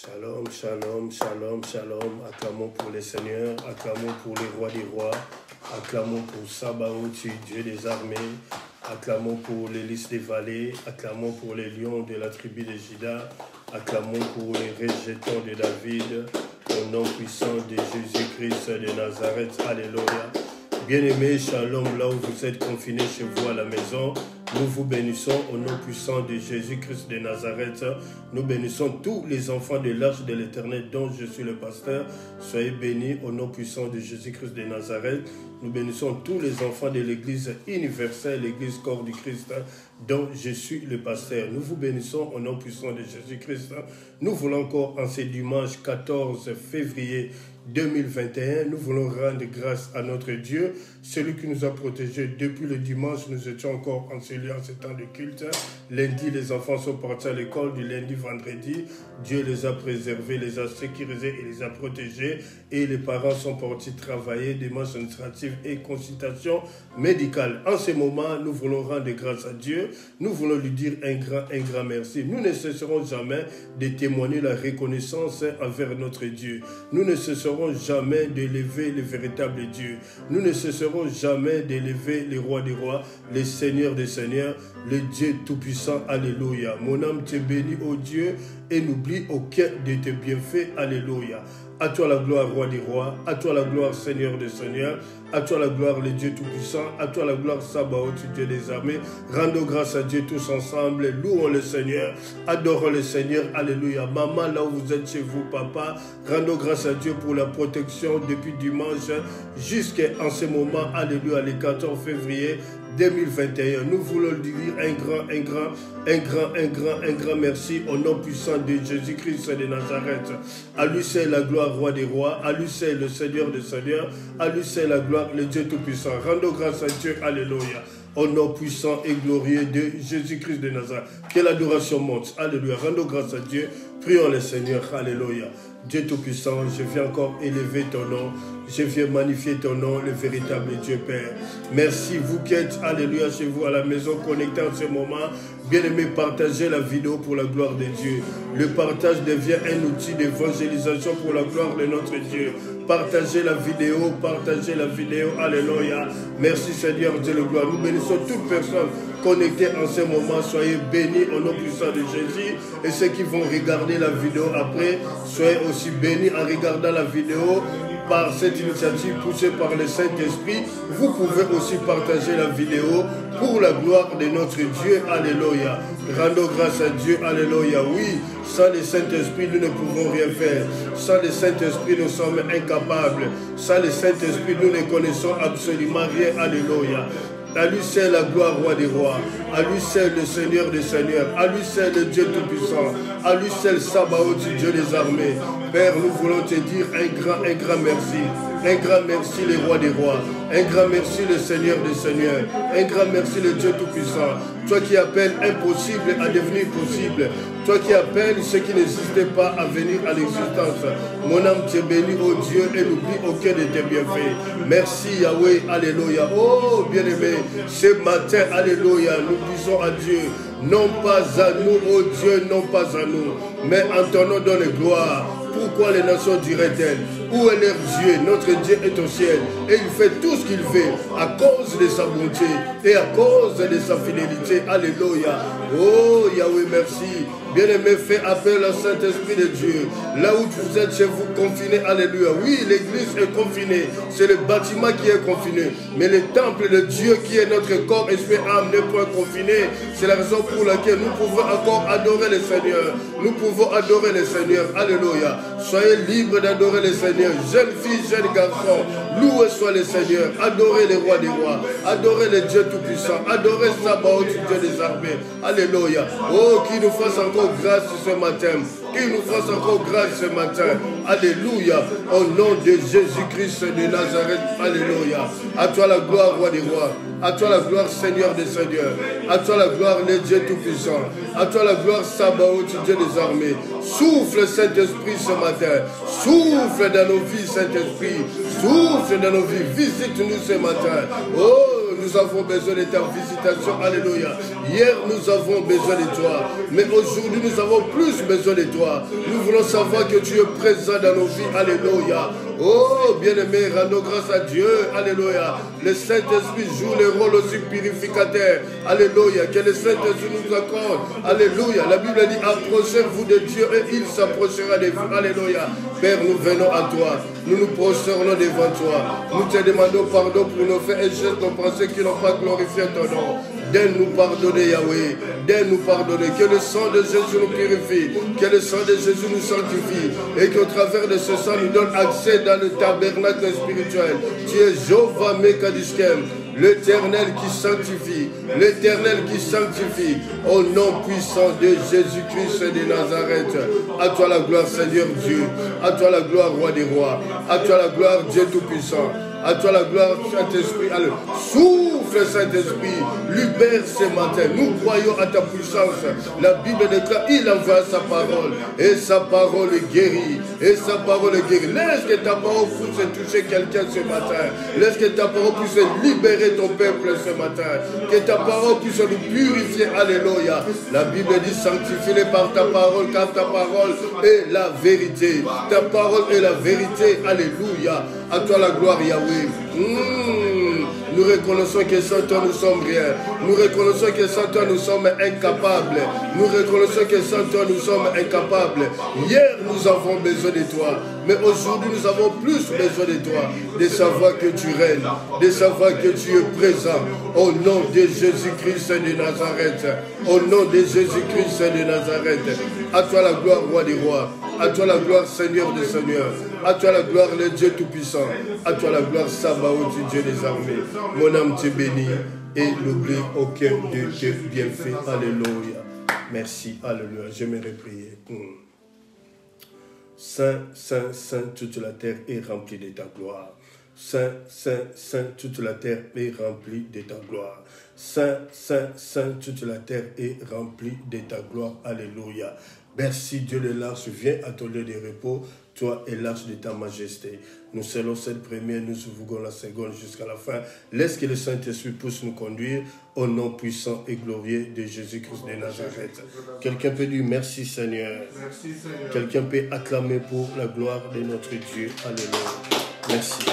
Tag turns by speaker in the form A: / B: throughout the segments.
A: Shalom, shalom, shalom, shalom. Acclamons pour les seigneurs, acclamons pour les rois des rois, acclamons pour Sabaoth, Dieu des armées, acclamons pour les lys des vallées, acclamons pour les lions de la tribu de Juda, acclamons pour les rejetons de David, au nom puissant de Jésus-Christ de Nazareth. Alléluia. Bien-aimés, shalom, là où vous êtes confinés chez vous à la maison, nous vous bénissons au nom puissant de Jésus-Christ de Nazareth. Nous bénissons tous les enfants de l'Arche de l'Éternel dont je suis le pasteur. Soyez bénis au nom puissant de Jésus-Christ de Nazareth. Nous bénissons tous les enfants de l'Église universelle, l'Église corps du Christ dont je suis le pasteur. Nous vous bénissons au nom puissant de Jésus-Christ. Nous voulons encore en ce dimanche 14 février 2021, nous voulons rendre grâce à notre Dieu, celui qui nous a protégés depuis le dimanche. Nous étions encore en ce temps de culte. Lundi, les enfants sont partis à l'école. Du lundi, vendredi, Dieu les a préservés, les a sécurisés et les a protégés. Et les parents sont partis travailler, démarches administratives et consultations médicales. En ce moment, nous voulons rendre grâce à Dieu. Nous voulons lui dire un grand merci. Nous ne cesserons jamais de témoigner la reconnaissance envers notre Dieu. Nous ne cesserons jamais d'élever le véritable Dieu. Nous ne cesserons jamais d'élever les rois des rois, les seigneurs des seigneurs, le Dieu tout-puissant. Alléluia. Mon âme te bénit, ô Dieu, et n'oublie aucun de tes bienfaits. Alléluia. À toi la gloire, roi des rois. À toi la gloire, Seigneur des seigneurs. À toi la gloire, le Dieu tout-puissant. À toi la gloire, Sabaoth, Dieu des armées. Rendons grâce à Dieu tous ensemble. Louons le Seigneur. Adorons le Seigneur. Alléluia. Maman, là où vous êtes chez vous, papa, rendons grâce à Dieu pour la protection depuis dimanche jusqu'à ce moment. Alléluia, le 14 février 2021. Nous voulons lui dire un grand merci au nom puissant de Jésus-Christ de Nazareth. À lui c'est la gloire, roi des rois. À lui c'est le Seigneur des seigneurs. À lui c'est la gloire, le Dieu tout-puissant. Rendons grâce à Dieu. Alléluia. Au nom puissant et glorieux de Jésus-Christ de Nazareth. Que l'adoration monte. Alléluia. Rendons grâce à Dieu. Prions le Seigneur. Alléluia. Dieu tout-puissant, je viens encore élever ton nom. Je viens magnifier ton nom, le véritable Dieu Père. Merci, vous qui êtes, alléluia, chez vous à la maison, connectés en ce moment. Bien-aimés, partagez la vidéo pour la gloire de Dieu. Le partage devient un outil d'évangélisation pour la gloire de notre Dieu. Partagez la vidéo, alléluia. Merci Seigneur Dieu le gloire. Nous bénissons toute personne connectée en ce moment. Soyez bénis au nom puissant de Jésus. Et ceux qui vont regarder la vidéo après, soyez aussi bénis en regardant la vidéo. Par cette initiative poussée par le Saint-Esprit, vous pouvez aussi partager la vidéo pour la gloire de notre Dieu. Alléluia. Rendons grâce à Dieu. Alléluia. Oui, sans le Saint-Esprit, nous ne pouvons rien faire. Sans le Saint-Esprit, nous sommes incapables. Sans le Saint-Esprit, nous ne connaissons absolument rien. Alléluia. À lui c'est la gloire, roi des rois. À lui c'est le Seigneur des seigneurs. À lui c'est le Dieu tout-puissant. À lui c'est le Sabaoth, Dieu des armées. Père, nous voulons te dire un grand merci. Un grand merci, les rois des rois. Un grand merci, le Seigneur des seigneurs. Un grand merci, le Dieu tout-puissant. Toi qui appelles impossible à devenir possible. Toi qui appelles ceux qui n'existaient pas à venir à l'existence. Mon âme te bénit, ô Dieu, et n'oublie aucun de tes bienfaits. Merci Yahweh, alléluia. Oh, bien-aimé, ce matin, alléluia, nous disons à Dieu, non pas à nous, ô Dieu, non pas à nous, mais en ton nom donne gloire. Pourquoi les nations diraient-elles? Où est leur Dieu? Notre Dieu est au ciel et il fait tout ce qu'il fait à cause de sa bonté et à cause de sa fidélité. Alléluia. Oh Yahweh, merci. Bien-aimé, fais appel au Saint-Esprit de Dieu. Là où vous êtes chez vous confinés, alléluia. Oui, l'église est confinée. C'est le bâtiment qui est confiné. Mais le temple de Dieu qui est notre corps, esprit, âme n'est point confiné. C'est la raison pour laquelle nous pouvons encore adorer le Seigneur. Nous pouvons adorer le Seigneur. Alléluia. Soyez libres d'adorer le Seigneur. Jeunes filles, jeunes garçons, louez soit le Seigneur. Adorez les rois des rois. Adorez le Dieu tout-puissant. Adorez Sabaoth, Dieu des armées. Alléluia. Oh, qu'il nous fasse encore grâce ce matin. Qu'il nous fasse encore grâce ce matin. Alléluia. Au nom de Jésus-Christ de Nazareth. Alléluia. À toi la gloire, roi des rois. À toi la gloire, Seigneur des seigneurs. À toi la gloire, le Dieu tout-puissant. À toi la gloire, Sabaoth, Dieu des armées. Souffle, Saint-Esprit, ce matin. Souffle dans nos vies, Saint-Esprit. Souffle dans nos vies. Visite-nous ce matin. Oh, nous avons besoin de ta visitation. Alléluia. Hier, nous avons besoin de toi. Mais aujourd'hui, nous avons plus besoin de toi. Nous voulons savoir que tu es présent dans nos vies. Alléluia. Oh, bien-aimé, rendons grâce à Dieu. Alléluia. Le Saint-Esprit joue le rôle aussi purificateur. Alléluia. Que le Saint-Esprit nous accorde. Alléluia. La Bible dit, approchez-vous de Dieu et il s'approchera de vous. Alléluia. Père, nous venons à toi. Nous nous prosternons devant toi. Nous te demandons pardon pour nos faits et gestes, nos pensées qui n'ont pas glorifié ton nom. Donne-nous pardonner, Yahweh. Donne-nous pardonner. Que le sang de Jésus nous purifie. Que le sang de Jésus nous sanctifie. Et qu'au travers de ce sang, nous donne accès dans le tabernacle spirituel. Tu es Jéhovah Mekadishkem, l'Éternel qui sanctifie. L'Éternel qui sanctifie. Au nom puissant de Jésus-Christ de Nazareth. À toi la gloire, Seigneur Dieu. À toi la gloire, Roi des rois. À toi la gloire, Dieu Tout-Puissant. À toi la gloire, Saint-Esprit. Allez, souffle, Saint-Esprit. Libère ce matin. Nous croyons à ta puissance. La Bible déclare, il envoie sa parole. Et sa parole guérit. Et sa parole guérit. Laisse que ta parole puisse toucher quelqu'un ce matin. Laisse que ta parole puisse libérer ton peuple ce matin. Que ta parole puisse nous purifier. Alléluia. La Bible dit, sanctifie-les par ta parole, car ta parole est la vérité. Ta parole est la vérité. Alléluia. À toi la gloire, Yahweh. Nous reconnaissons que sans toi nous sommes rien. Nous reconnaissons que sans toi nous sommes incapables. Nous reconnaissons que sans toi nous sommes incapables. Hier nous avons besoin de toi. Mais aujourd'hui nous avons plus besoin de toi. De savoir que tu règnes. De savoir que tu es présent. Au nom de Jésus-Christ de Nazareth. Au nom de Jésus-Christ de Nazareth. À toi la gloire, Roi des rois. À toi la gloire, Seigneur des seigneurs. À toi la gloire, le Dieu Tout-Puissant. À toi la gloire, Sabaoth, Dieu des armées. Mon âme te bénit et n'oublie aucun de tes bienfaits. Alléluia. Merci. Alléluia. J'aimerais prier. Saint, Saint, Saint, toute la terre est remplie de ta gloire. Saint, Saint, Saint, toute la terre est remplie de ta gloire. Saint, Saint, Saint, toute la terre est remplie de ta gloire. Alléluia. Merci Dieu de l'arche, viens à ton lieu de repos, toi et l'arche de ta majesté. Nous scellons cette première, nous ouvrons la seconde jusqu'à la fin. Laisse que le Saint-Esprit puisse nous conduire au nom puissant et glorieux de Jésus-Christ de Nazareth. Quelqu'un peut dire merci Seigneur.
B: Merci Seigneur.
A: Quelqu'un peut acclamer pour la gloire de notre Dieu. Alléluia. Merci.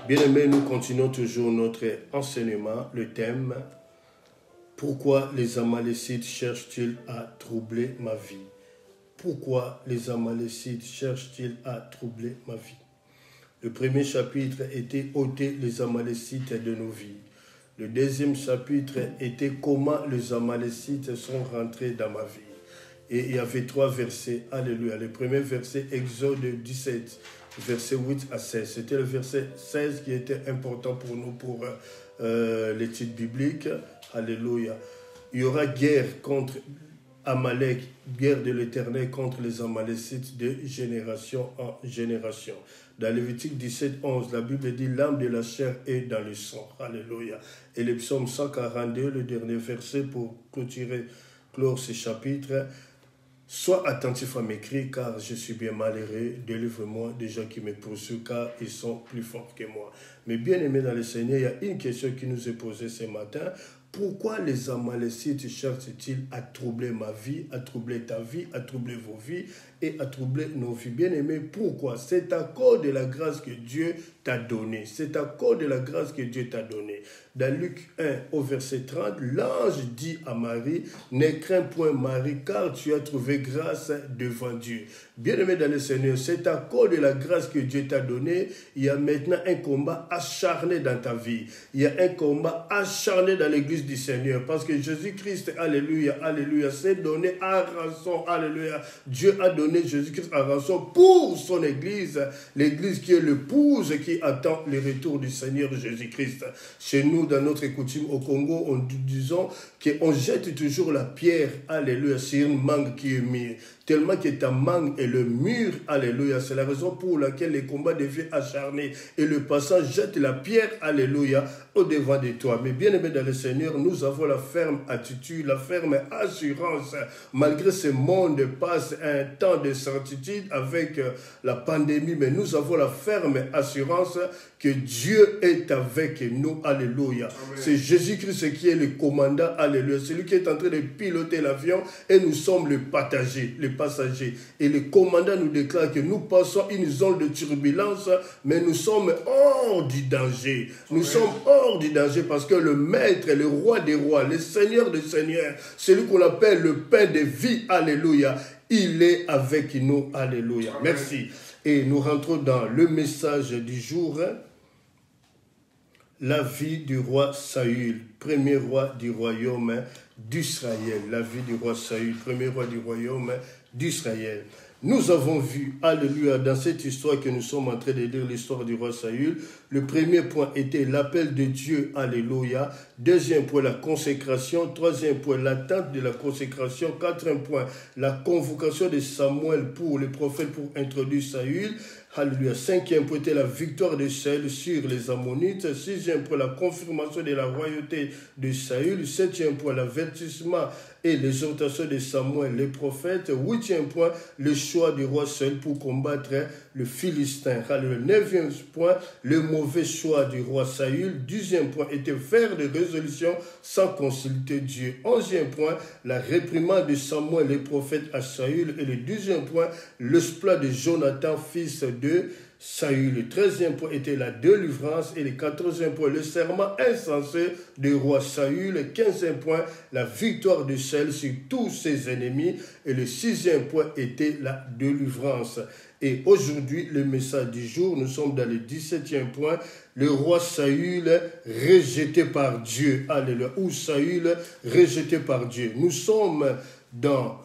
A: Bien-aimés, nous continuons toujours notre enseignement, le thème. Pourquoi les Amalécites cherchent-ils à troubler ma vie? Pourquoi les Amalécites cherchent-ils à troubler ma vie? Le premier chapitre était ôter les Amalécites de nos vies. Le deuxième chapitre était comment les Amalécites sont rentrés dans ma vie. Et il y avait 3 versets. Alléluia. Le premier verset, Exode 17, verset 8 à 16. C'était le verset 16 qui était important pour nous pour l'étude biblique. Alléluia. Il y aura guerre contre Amalek, guerre de l'Éternel contre les Amalécites de génération en génération. Dans Lévitique 17, 11, la Bible dit « L'âme de la chair est dans le sang ». Alléluia. Et le psaume 142, le dernier verset pour clore ce chapitre. « Sois attentif à mes cris, car je suis bien malheureux. Délivre-moi des gens qui me poursuivent, car ils sont plus forts que moi. » Mais bien aimé dans le Seigneur, il y a une question qui nous est posée ce matin. Pourquoi les Amalécites cherchent-ils à troubler ma vie, à troubler ta vie, à troubler vos vies et à troubler nos vies? Bien-aimés, pourquoi? C'est à cause de la grâce que Dieu t'a donnée. C'est à cause de la grâce que Dieu t'a donnée. Dans Luc 1 au verset 30, l'ange dit à Marie, « Ne crains point Marie, car tu as trouvé grâce devant Dieu. » Bien-aimé dans le Seigneur, c'est à cause de la grâce que Dieu t'a donnée. Il y a maintenant un combat acharné dans ta vie. Il y a un combat acharné dans l'église du Seigneur. Parce que Jésus-Christ, alléluia, alléluia, s'est donné à rançon, alléluia. Dieu a donné Jésus-Christ à rançon pour son église. L'église qui est l'épouse qui attend le retour du Seigneur Jésus-Christ. Chez nous, dans notre coutume au Congo, on disons qu'on jette toujours la pierre, alléluia, sur une mangue qui est mise. Tellement que ta mangue est le mur, alléluia. C'est la raison pour laquelle les combats deviennent acharnés. Et le passant jette la pierre, alléluia, au devant de toi. Mais bien aimé dans le Seigneur, Seigneur, nous avons la ferme attitude, la ferme assurance. Malgré ce monde passe un temps de certitude avec la pandémie, mais nous avons la ferme assurance que Dieu est avec nous. Alléluia. C'est Jésus-Christ qui est le commandant. Alléluia. C'est lui qui est en train de piloter l'avion et nous sommes les passagers. Et le commandant nous déclare que nous passons une zone de turbulence, mais nous sommes hors du danger. Nous sommes hors du danger parce que le Maître, le Roi des rois, le Seigneur des seigneurs, celui qu'on appelle le Pain de vie, alléluia, il est avec nous, alléluia. Amen. Merci. Et nous rentrons dans le message du jour. La vie du roi Saül, premier roi du royaume d'Israël. La vie du roi Saül, premier roi du royaume d'Israël. Nous avons vu, alléluia, dans cette histoire que nous sommes en train de lire, l'histoire du roi Saül, le premier point était l'appel de Dieu, alléluia. Deuxième point, la consécration. Troisième point, l'attente de la consécration. Quatrième point, la convocation de Samuel pour les prophètes pour introduire Saül. Alléluia. Cinquième point était la victoire de Saül sur les Ammonites. Sixième point, la confirmation de la royauté de Saül. Septième point, l'avertissement et l'exhortation de Samuel, les prophètes. Huitième point, le choix du roi Saül pour combattre le Philistin. Alléluia. Neuvième point, le mauvais choix du roi Saül. Dixième point était faire des résolutions sans consulter Dieu. Onzième point, la réprimande de Samuel, les prophètes à Saül. Et le douzième point, l'exploit de Jonathan, fils de Saül. Le 13e point était la délivrance et le 14e point, le serment insensé du roi Saül. Le 15e point, la victoire de Saül sur tous ses ennemis. Et le 6e point était la délivrance. Et aujourd'hui, le message du jour, nous sommes dans le 17e point, le roi Saül rejeté par Dieu. Alléluia. Ou Saül rejeté par Dieu. Nous sommes dans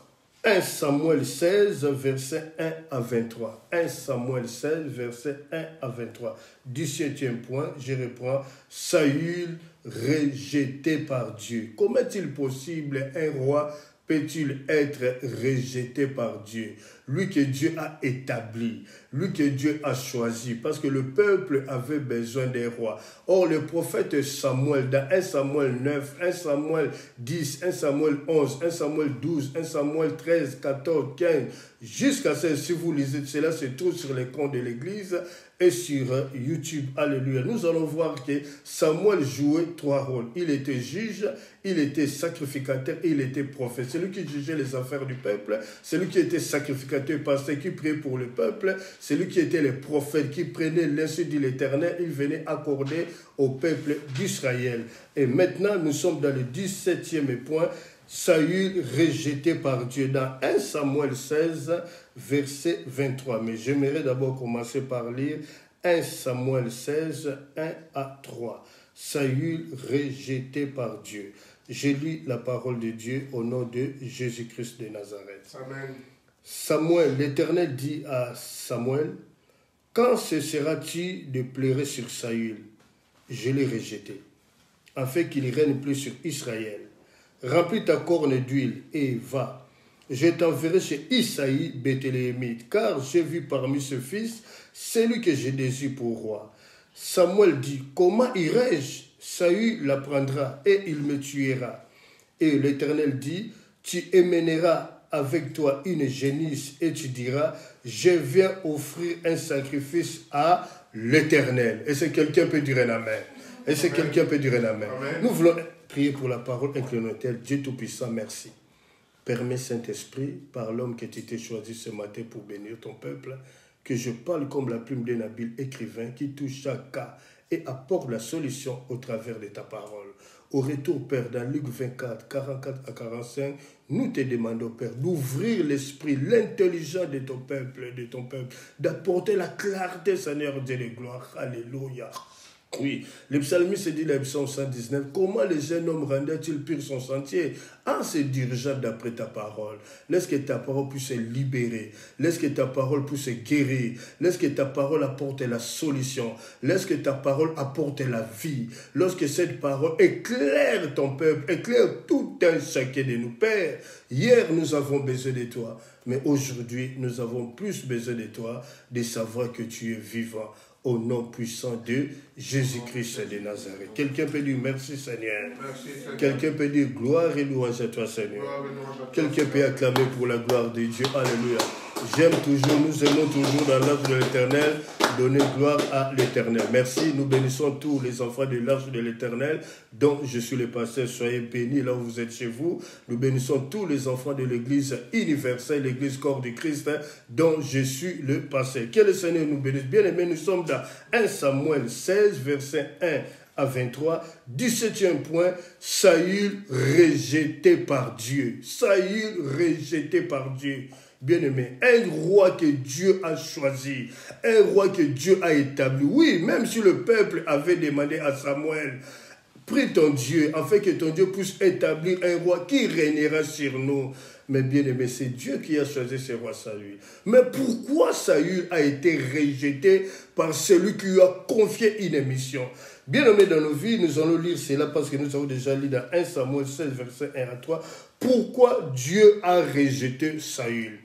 A: 1 Samuel 16, verset 1 à 23. 1 Samuel 16, verset 1 à 23. 17e point, je reprends. Saül rejeté par Dieu. Comment est-il possible un roi peut-il être rejeté par Dieu? Lui que Dieu a établi, lui que Dieu a choisi, parce que le peuple avait besoin des rois. Or, le prophète Samuel, dans 1 Samuel 9, 1 Samuel 10, 1 Samuel 11, 1 Samuel 12, 1 Samuel 13, 14, 15, jusqu'à ce, si vous lisez cela, se trouve sur les comptes de l'Église et sur YouTube. Alléluia. Nous allons voir que Samuel jouait trois rôles. Il était juge, il était sacrificateur et il était prophète. C'est lui qui jugeait les affaires du peuple, c'est lui qui était sacrificateur, pasteur, qui priait pour le peuple, c'est lui qui était le prophète, qui prenait l'insulte de l'Éternel, il venait accorder au peuple d'Israël. Et maintenant, nous sommes dans le 17e point, Saül rejeté par Dieu, dans 1 Samuel 16, verset 23. Mais j'aimerais d'abord commencer par lire 1 Samuel 16, 1 à 3. Saül rejeté par Dieu. Je lis la parole de Dieu au nom de Jésus-Christ de Nazareth.
B: Amen.
A: Samuel, l'Éternel dit à Samuel, « Quand cesseras-tu de pleurer sur Saül? Je l'ai rejeté, afin qu'il ne règne plus sur Israël. Remplis ta corne d'huile et va. Je t'enverrai chez Isaïe, Béthléemite, car j'ai vu parmi ce fils celui que je désire pour roi. » Samuel dit, « Comment irai-je? Saül l'apprendra et il me tuera. » Et l'Éternel dit, « Tu émèneras avec toi une génisse et tu diras, je viens offrir un sacrifice à l'Éternel. » Et si quelqu'un peut dire un amen. Et si quelqu'un peut dire un amen. Amen. Nous voulons prier pour la parole inclinotelle. Dieu Tout-Puissant, merci. Permets, Saint-Esprit, par l'homme que tu t'es choisi ce matin pour bénir ton peuple, que je parle comme la plume d'un habile écrivain qui touche chaque cas et apporte la solution au travers de ta parole. Au retour, Père, dans Luc 24, 44 à 45, nous te demandons, Père, d'ouvrir l'esprit, l'intelligence de ton peuple, d'apporter la clarté, Seigneur Dieu de gloire. Alléluia. Oui, le psalmiste dit, le psaume 119, « Comment le jeune homme rendait-il pur son sentier en se dirigeant d'après ta parole? Laisse que ta parole puisse libérer, laisse que ta parole puisse guérir, laisse que ta parole apporte la solution, laisse que ta parole apporte la vie. Lorsque cette parole éclaire ton peuple, éclaire tout un chacun de nous, Père, hier nous avons besoin de toi, mais aujourd'hui nous avons plus besoin de toi, de savoir que tu es vivant. au nom puissant de Jésus-Christ de Nazareth. Quelqu'un peut dire merci Seigneur. Quelqu'un peut dire gloire et louange à toi Seigneur. Quelqu'un peut acclamer pour la gloire de Dieu. Alléluia. J'aime toujours, nous aimons toujours dans l'œuvre de l'Éternel, donner gloire à l'Éternel. Merci, nous bénissons tous les enfants de l'œuvre de l'Éternel, dont je suis le pasteur. Soyez bénis là où vous êtes chez vous. Nous bénissons tous les enfants de l'Église universelle, l'Église corps du Christ, dont je suis le pasteur. Que le Seigneur nous bénisse. Bien aimés, nous sommes dans 1 Samuel 16, verset 1 à 23, 17e point, Saül rejeté par Dieu. Saül rejeté par Dieu. Bien-aimé, un roi que Dieu a choisi, un roi que Dieu a établi. Oui, même si le peuple avait demandé à Samuel, prie ton Dieu, afin que ton Dieu puisse établir un roi qui régnera sur nous. Mais bien-aimé, c'est Dieu qui a choisi ce roi Saül. Mais pourquoi Saül a été rejeté par celui qui lui a confié une mission? Bien-aimé, dans nos vies, nous allons lire cela parce que nous avons déjà lu dans 1 Samuel 16, verset 1 à 3. Pourquoi Dieu a rejeté Saül?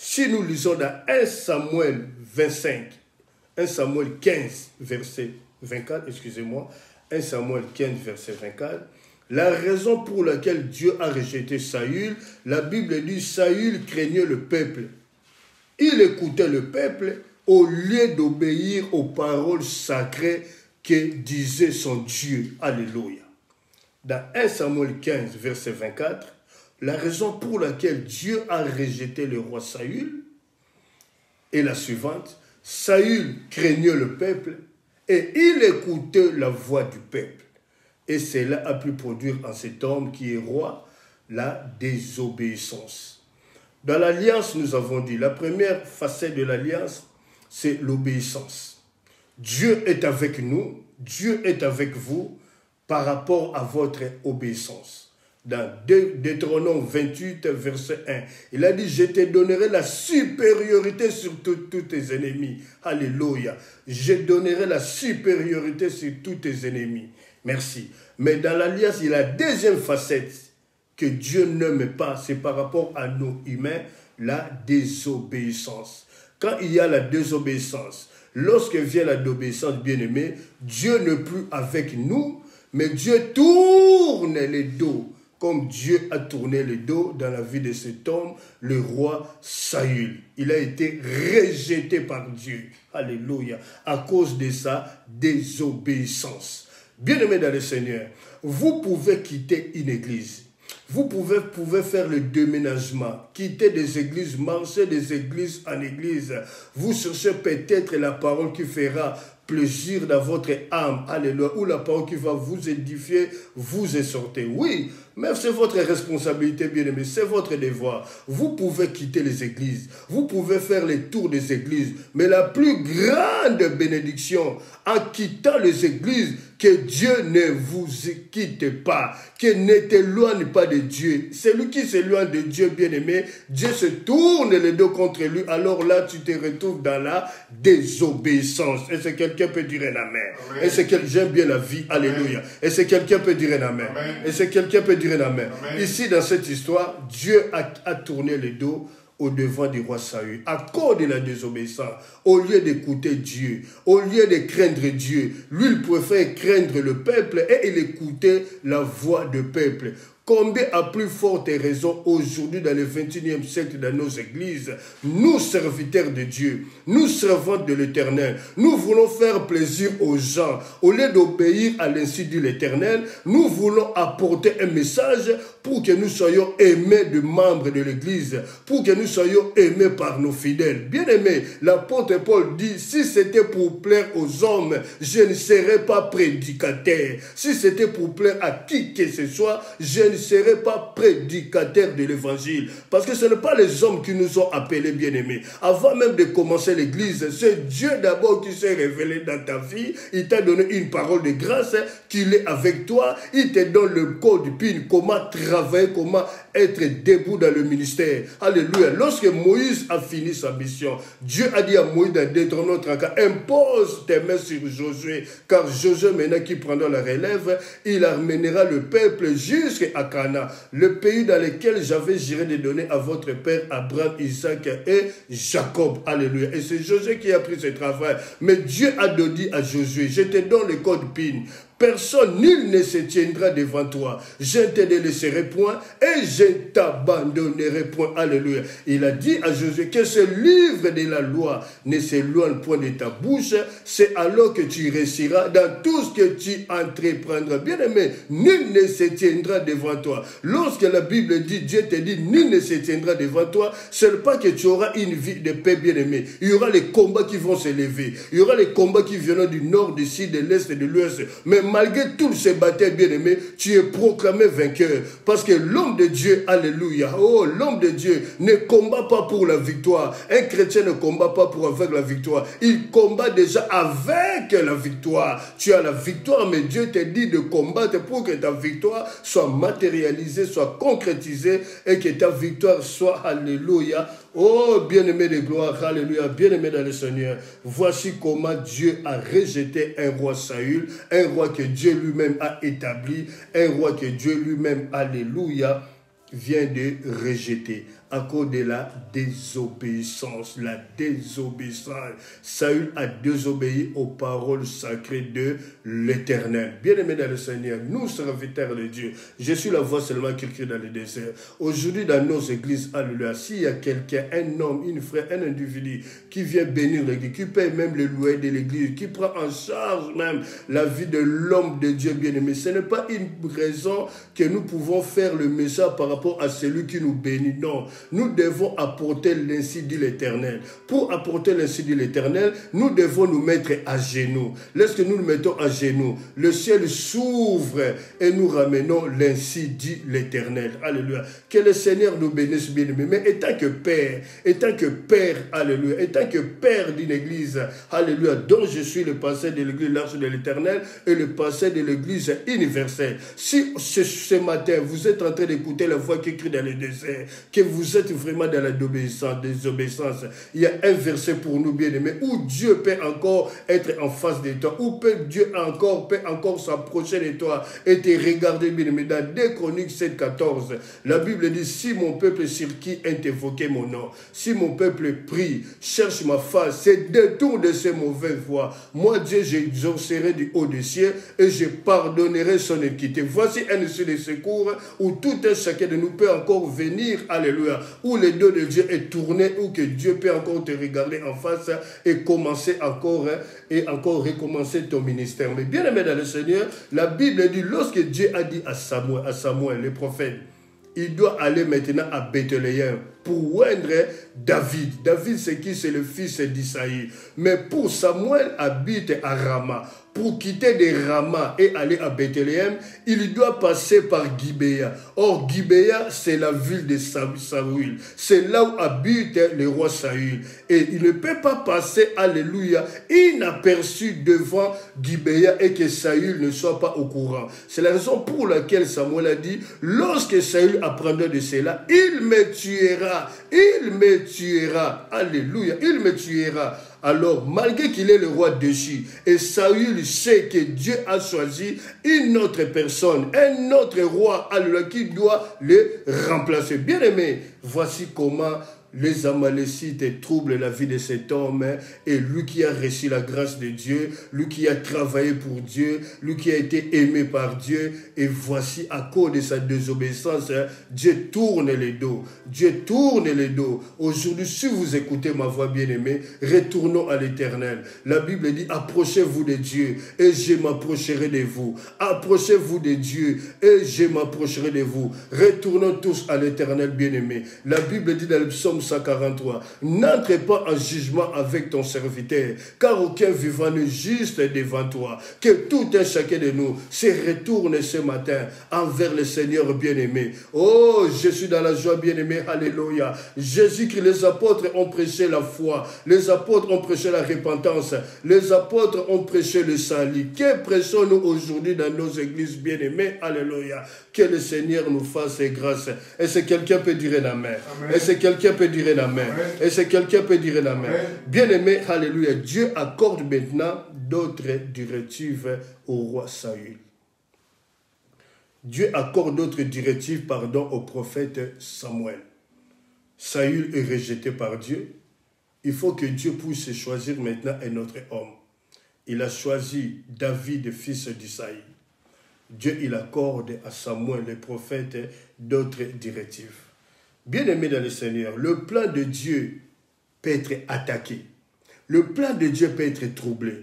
A: Si nous lisons dans 1 Samuel 25, 1 Samuel 15, verset 24, excusez-moi, 1 Samuel 15, verset 24, la raison pour laquelle Dieu a rejeté Saül, la Bible dit, Saül craignait le peuple. Il écoutait le peuple au lieu d'obéir aux paroles sacrées que disait son Dieu. Alléluia. Dans 1 Samuel 15, verset 24, la raison pour laquelle Dieu a rejeté le roi Saül est la suivante. Saül craignait le peuple et il écoutait la voix du peuple. Et cela a pu produire en cet homme qui est roi la désobéissance. Dans l'alliance, nous avons dit, la première facette de l'alliance, c'est l'obéissance. Dieu est avec nous, Dieu est avec vous par rapport à votre obéissance. Dans Deutéronome 28, verset 1, il a dit, je te donnerai la supériorité sur tous tes ennemis. Alléluia. Je donnerai la supériorité sur tous tes ennemis. Merci. Mais dans l'alliance, il y a la deuxième facette que Dieu n'aime pas, c'est par rapport à nous humains, la désobéissance. Quand il y a la désobéissance, lorsque vient la désobéissance, bien-aimé, Dieu n'est plus avec nous, mais Dieu tourne les dos, comme Dieu a tourné le dos dans la vie de cet homme, le roi Saül. Il a été rejeté par Dieu. Alléluia. À cause de sa désobéissance. Bien-aimés dans le Seigneur, vous pouvez quitter une église. Vous pouvez faire le déménagement, quitter des églises, marcher des églises en église. Vous cherchez peut-être la parole qui fera plaisir dans votre âme, alléluia, ou la parole qui va vous édifier, vous exhorter. Oui, mais c'est votre responsabilité, bien-aimé, c'est votre devoir. Vous pouvez quitter les églises, vous pouvez faire les tours des églises, mais la plus grande bénédiction, en quittant les églises, que Dieu ne vous quitte pas, que ne t'éloigne pas de Dieu. Celui qui s'éloigne de Dieu, bien-aimé, Dieu se tourne le dos contre lui, alors là, tu te retrouves dans la désobéissance. Et c'est quelqu'un peut dire un amen. Amen. Et c'est quelqu'un, j'aime bien la vie, alléluia. Et c'est quelqu'un peut dire un amen. Amen. Et c'est quelqu'un peut dire un amen. Amen. Ici, dans cette histoire, Dieu a tourné le dos au devant du roi Saül, à cause de la désobéissance, au lieu d'écouter Dieu, au lieu de craindre Dieu, lui, il préfère craindre le peuple et il écoutait la voix du peuple. Combien à plus forte raison aujourd'hui dans le 21e siècle dans nos églises, nous serviteurs de Dieu, nous servants de l'Éternel, nous voulons faire plaisir aux gens. Au lieu d'obéir à l'insu de l'Éternel, nous voulons apporter un message pour que nous soyons aimés de membres de l'Église, pour que nous soyons aimés par nos fidèles. Bien aimés, l'apôtre Paul dit, si c'était pour plaire aux hommes, je ne serais pas prédicateur. Si c'était pour plaire à qui que ce soit, je ne serais pas prédicateur de l'évangile. Parce que ce n'est pas les hommes qui nous ont appelés bien-aimés. Avant même de commencer l'église, c'est Dieu d'abord qui s'est révélé dans ta vie. Il t'a donné une parole de grâce, qu'il est avec toi. Il te donne le code PIN, comment travailler, comment être debout dans le ministère. Alléluia. Lorsque Moïse a fini sa mission, Dieu a dit à Moïse dans Deutéronome 34, impose tes mains sur Josué, car Josué maintenant qui prendra la relève, il amènera le peuple jusqu'à à Cana, le pays dans lequel j'avais juré de donner à votre père Abraham, Isaac et Jacob. Alléluia. Et c'est Josué qui a pris ce travail. Mais Dieu a dit à Josué, je te donne le code PIN. Personne, nul ne se tiendra devant toi. Je ne te délaisserai point et je t'abandonnerai point. Alléluia. Il a dit à Josué que ce livre de la loi ne s'éloigne point de ta bouche. C'est alors que tu réussiras dans tout ce que tu entreprendras. Bien-aimé, nul ne se tiendra devant toi. Lorsque la Bible dit, Dieu te dit, nul ne se tiendra devant toi, ce n'est pas que tu auras une vie de paix, bien-aimé. Il y aura les combats qui vont se lever. Il y aura les combats qui viendront du nord, du sud, de l'est et de l'ouest. Mais malgré toutes ces batailles, bien-aimés, tu es proclamé vainqueur. Parce que l'homme de Dieu, alléluia, oh, l'homme de Dieu ne combat pas pour la victoire. Un chrétien ne combat pas pour avec la victoire. Il combat déjà avec la victoire. Tu as la victoire, mais Dieu te dit de combattre pour que ta victoire soit matérialisée, soit concrétisée et que ta victoire soit, alléluia, oh, bien-aimé de gloire, alléluia, bien-aimé dans le Seigneur. Voici comment Dieu a rejeté un roi Saül, un roi que Dieu lui-même a établi, un roi que Dieu lui-même, alléluia, vient de rejeter à cause de la désobéissance. La désobéissance. Saül a désobéi aux paroles sacrées de l'Éternel. Bien-aimés dans le Seigneur, nous, serviteurs de Dieu, je suis la voix seulement qui crie dans le désert. Aujourd'hui, dans nos églises, alléluia, s'il y a quelqu'un, un homme, une frère, un individu qui vient bénir l'église, qui paye même le loyer de l'église, qui prend en charge même la vie de l'homme de Dieu bien-aimé, ce n'est pas une raison que nous pouvons faire le message par rapport à celui qui nous bénit. Non. Nous devons apporter l'ainsi dit l'Éternel. Pour apporter l'ainsi dit l'Éternel, nous devons nous mettre à genoux. Lorsque nous nous mettons à genoux, le ciel s'ouvre et nous ramenons l'ainsi dit l'Éternel. Alléluia. Que le Seigneur nous bénisse bien. Mais étant que Père, alléluia, étant que Père d'une église, alléluia, dont je suis le pasteur de l'église, l'arche de l'Éternel et le pasteur de l'église universelle. Si ce matin, vous êtes en train d'écouter la voix qui crie dans le désert, que vous êtes vraiment dans la désobéissance, il y a un verset pour nous bien-aimés où Dieu peut encore être en face de toi, où Dieu peut encore s'approcher de toi et te regarder bien-aimé. Dans 2 Chroniques 7,14, la Bible dit, si mon peuple sur qui est évoqué mon nom, si mon peuple prie, cherche ma face, se détourne de ses mauvaises voies, moi Dieu, j'exaucerai du haut des cieux et je pardonnerai son iniquité. Voici un issue de secours où tout un chacun de nous peut encore venir, alléluia, où le dos de Dieu est tourné, où que Dieu peut encore te regarder en face et commencer encore et encore recommencer ton ministère. Mais bien aimé dans le Seigneur, la Bible dit, lorsque Dieu a dit à Samuel, le prophète, il doit aller maintenant à Bethléem pour oindre David. David, c'est qui? C'est le fils d'Isaïe. Mais pour Samuel habite à Rama. Pour quitter de Rama et aller à Bethléem, il doit passer par Gibéa. Or, Gibéa, c'est la ville de Saül. C'est là où habite le roi Saül. Et il ne peut pas passer, alléluia, inaperçu devant Gibéa et que Saül ne soit pas au courant. C'est la raison pour laquelle Samuel a dit, lorsque Saül apprendra de cela, il me tuera. Il me tuera. Alléluia. Il me tuera. Alors, malgré qu'il est le roi déchu, et Saül sait que Dieu a choisi une autre personne, un autre roi, alléluia, qui doit le remplacer. Bien aimé, voici comment les Amalécites troublent la vie de cet homme, et lui qui a reçu la grâce de Dieu, lui qui a travaillé pour Dieu, lui qui a été aimé par Dieu, et voici à cause de sa désobéissance, Dieu tourne les dos. Dieu tourne les dos. Aujourd'hui, si vous écoutez ma voix bien-aimée, retournons à l'Éternel. La Bible dit, approchez-vous de Dieu, et je m'approcherai de vous. Approchez-vous de Dieu, et je m'approcherai de vous. Retournons tous à l'Éternel bien-aimé. La Bible dit dans le psaume 143, n'entre pas en jugement avec ton serviteur, car aucun vivant n'est juste devant toi. Que tout un chacun de nous se retourne ce matin envers le Seigneur bien-aimé. Oh, je suis dans la joie bien-aimé, alléluia. Jésus-Christ, les apôtres ont prêché la foi, les apôtres ont prêché la repentance, les apôtres ont prêché le salut. Que prêchons-nous aujourd'hui dans nos églises bien-aimées, alléluia. Que le Seigneur nous fasse grâce. Est-ce que quelqu'un peut dire un amen? Est-ce que quelqu'un peut dire un amen? Est-ce que quelqu'un peut dire un amen? Bien-aimé, alléluia, Dieu accorde maintenant d'autres directives au roi Saül. Dieu accorde d'autres directives, au prophète Samuel. Saül est rejeté par Dieu. Il faut que Dieu puisse choisir maintenant un autre homme. Il a choisi David, fils d'Isaïe. Dieu, il accorde à Samuel, le prophète, d'autres directives. Bien-aimé dans le Seigneur, le plan de Dieu peut être attaqué. Le plan de Dieu peut être troublé.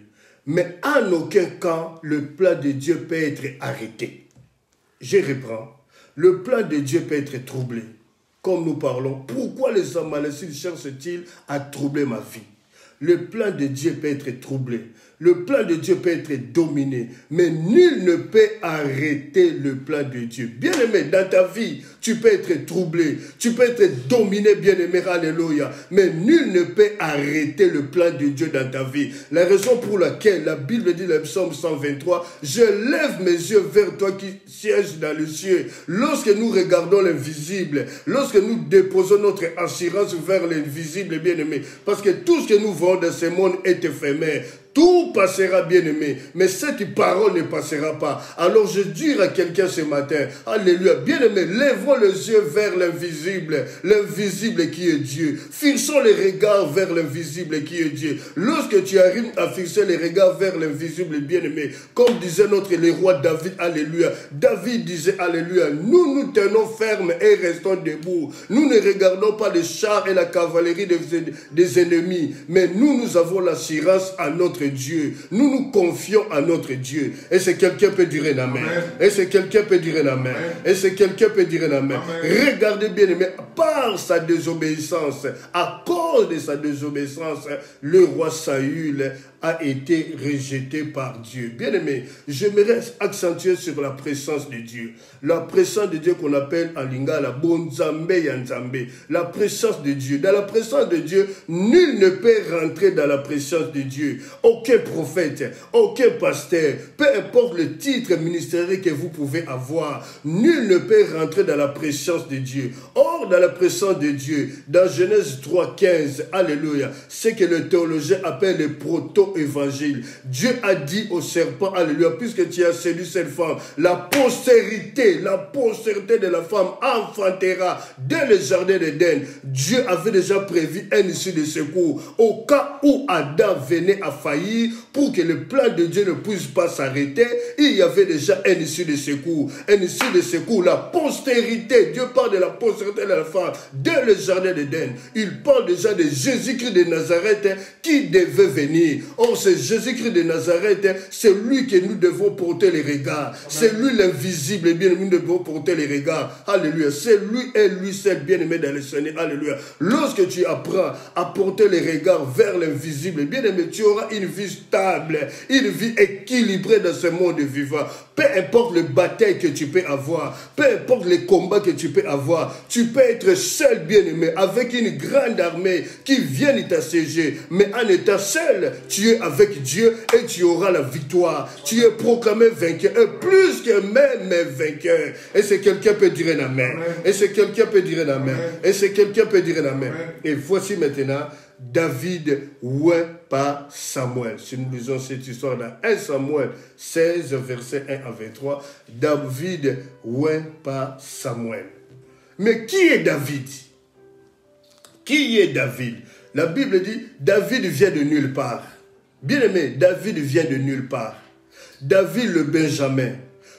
A: Mais en aucun cas, le plan de Dieu peut être arrêté. Je reprends. Le plan de Dieu peut être troublé. Comme nous parlons, pourquoi les Amalécites cherchent-ils à troubler ma vie? Le plan de Dieu peut être troublé. Le plan de Dieu peut être dominé. Mais nul ne peut arrêter le plan de Dieu. Bien-aimé, dans ta vie, tu peux être troublé. Tu peux être dominé, bien-aimé, alléluia. Mais nul ne peut arrêter le plan de Dieu dans ta vie. La raison pour laquelle la Bible dit, le psaume 123, « Je lève mes yeux vers toi qui sièges dans les cieux. » Lorsque nous regardons l'invisible, lorsque nous déposons notre assurance vers l'invisible, bien-aimé, parce que tout ce que nous voyons dans ce monde est éphémère. Tout passera, bien-aimé, mais cette parole ne passera pas. Alors je dis à quelqu'un ce matin, alléluia, bien-aimé, lèvons les yeux vers l'invisible qui est Dieu. Fixons les regards vers l'invisible qui est Dieu. Lorsque tu arrives à fixer les regards vers l'invisible, bien-aimé, comme disait notre le roi David, alléluia, David disait, alléluia, nous nous tenons fermes et restons debout. Nous ne regardons pas les chars et la cavalerie des ennemis, mais nous avons l'assurance à notre Dieu. Nous nous confions à notre Dieu. Et c'est quelqu'un peut dire un amen. Et c'est quelqu'un peut dire un amen. Et c'est quelqu'un peut dire un amen. Regardez bien aimé, par sa désobéissance, à cause de sa désobéissance, le roi Saül a été rejeté par Dieu. Bien aimé, j'aimerais accentuer sur la présence de Dieu. La présence de Dieu qu'on appelle en lingala, bonzambe yanzambe. La présence de Dieu. Dans la présence de Dieu, nul ne peut rentrer dans la présence de Dieu. Aucun prophète, aucun pasteur, peu importe le titre ministériel que vous pouvez avoir, nul ne peut rentrer dans la présence de Dieu. Or, dans la présence de Dieu, dans Genèse 3:15, alléluia, c'est que le théologien appelle le proto-évangile. Dieu a dit au serpent, alléluia, puisque tu as séduit cette femme, la postérité de la femme enfantera dans le jardin d'Éden. Dieu avait déjà prévu un issue de secours au cas où Adam venait à faillir, pour que le plan de Dieu ne puisse pas s'arrêter. Il y avait déjà un issue de secours. Un issue de secours, la postérité. Dieu parle de la postérité de la femme dans le jardin d'Éden. Il parle déjà de Jésus-Christ de Nazareth qui devait venir. Or, c'est Jésus-Christ de Nazareth, c'est lui que nous devons porter les regards. C'est lui l'invisible, bien aimé, nous devons porter les regards. Alléluia. C'est lui et lui seul, bien aimé dans le Seigneur. Alléluia. Lorsque tu apprends à porter les regards vers l'invisible, bien aimé, tu auras une vie stable, une vie équilibrée dans ce monde vivant. Peu importe le bataille que tu peux avoir, peu importe les combats que tu peux avoir, tu peux être seul, bien-aimé, avec une grande armée qui vient t'assiéger. Mais en étant seul, tu es avec Dieu et tu auras la victoire. Tu es proclamé vainqueur, et plus que même vainqueur. Et c'est quelqu'un peut dire un amen. Et c'est quelqu'un peut dire un amen. Et c'est quelqu'un peut dire un amen. Et voici maintenant David oué par Samuel. Si nous lisons cette histoire dans 1 Samuel 16, versets 1 à 23, David oué par Samuel. Mais qui est David? Qui est David? La Bible dit, David vient de nulle part. Bien aimé, David vient de nulle part. David le Benjamin,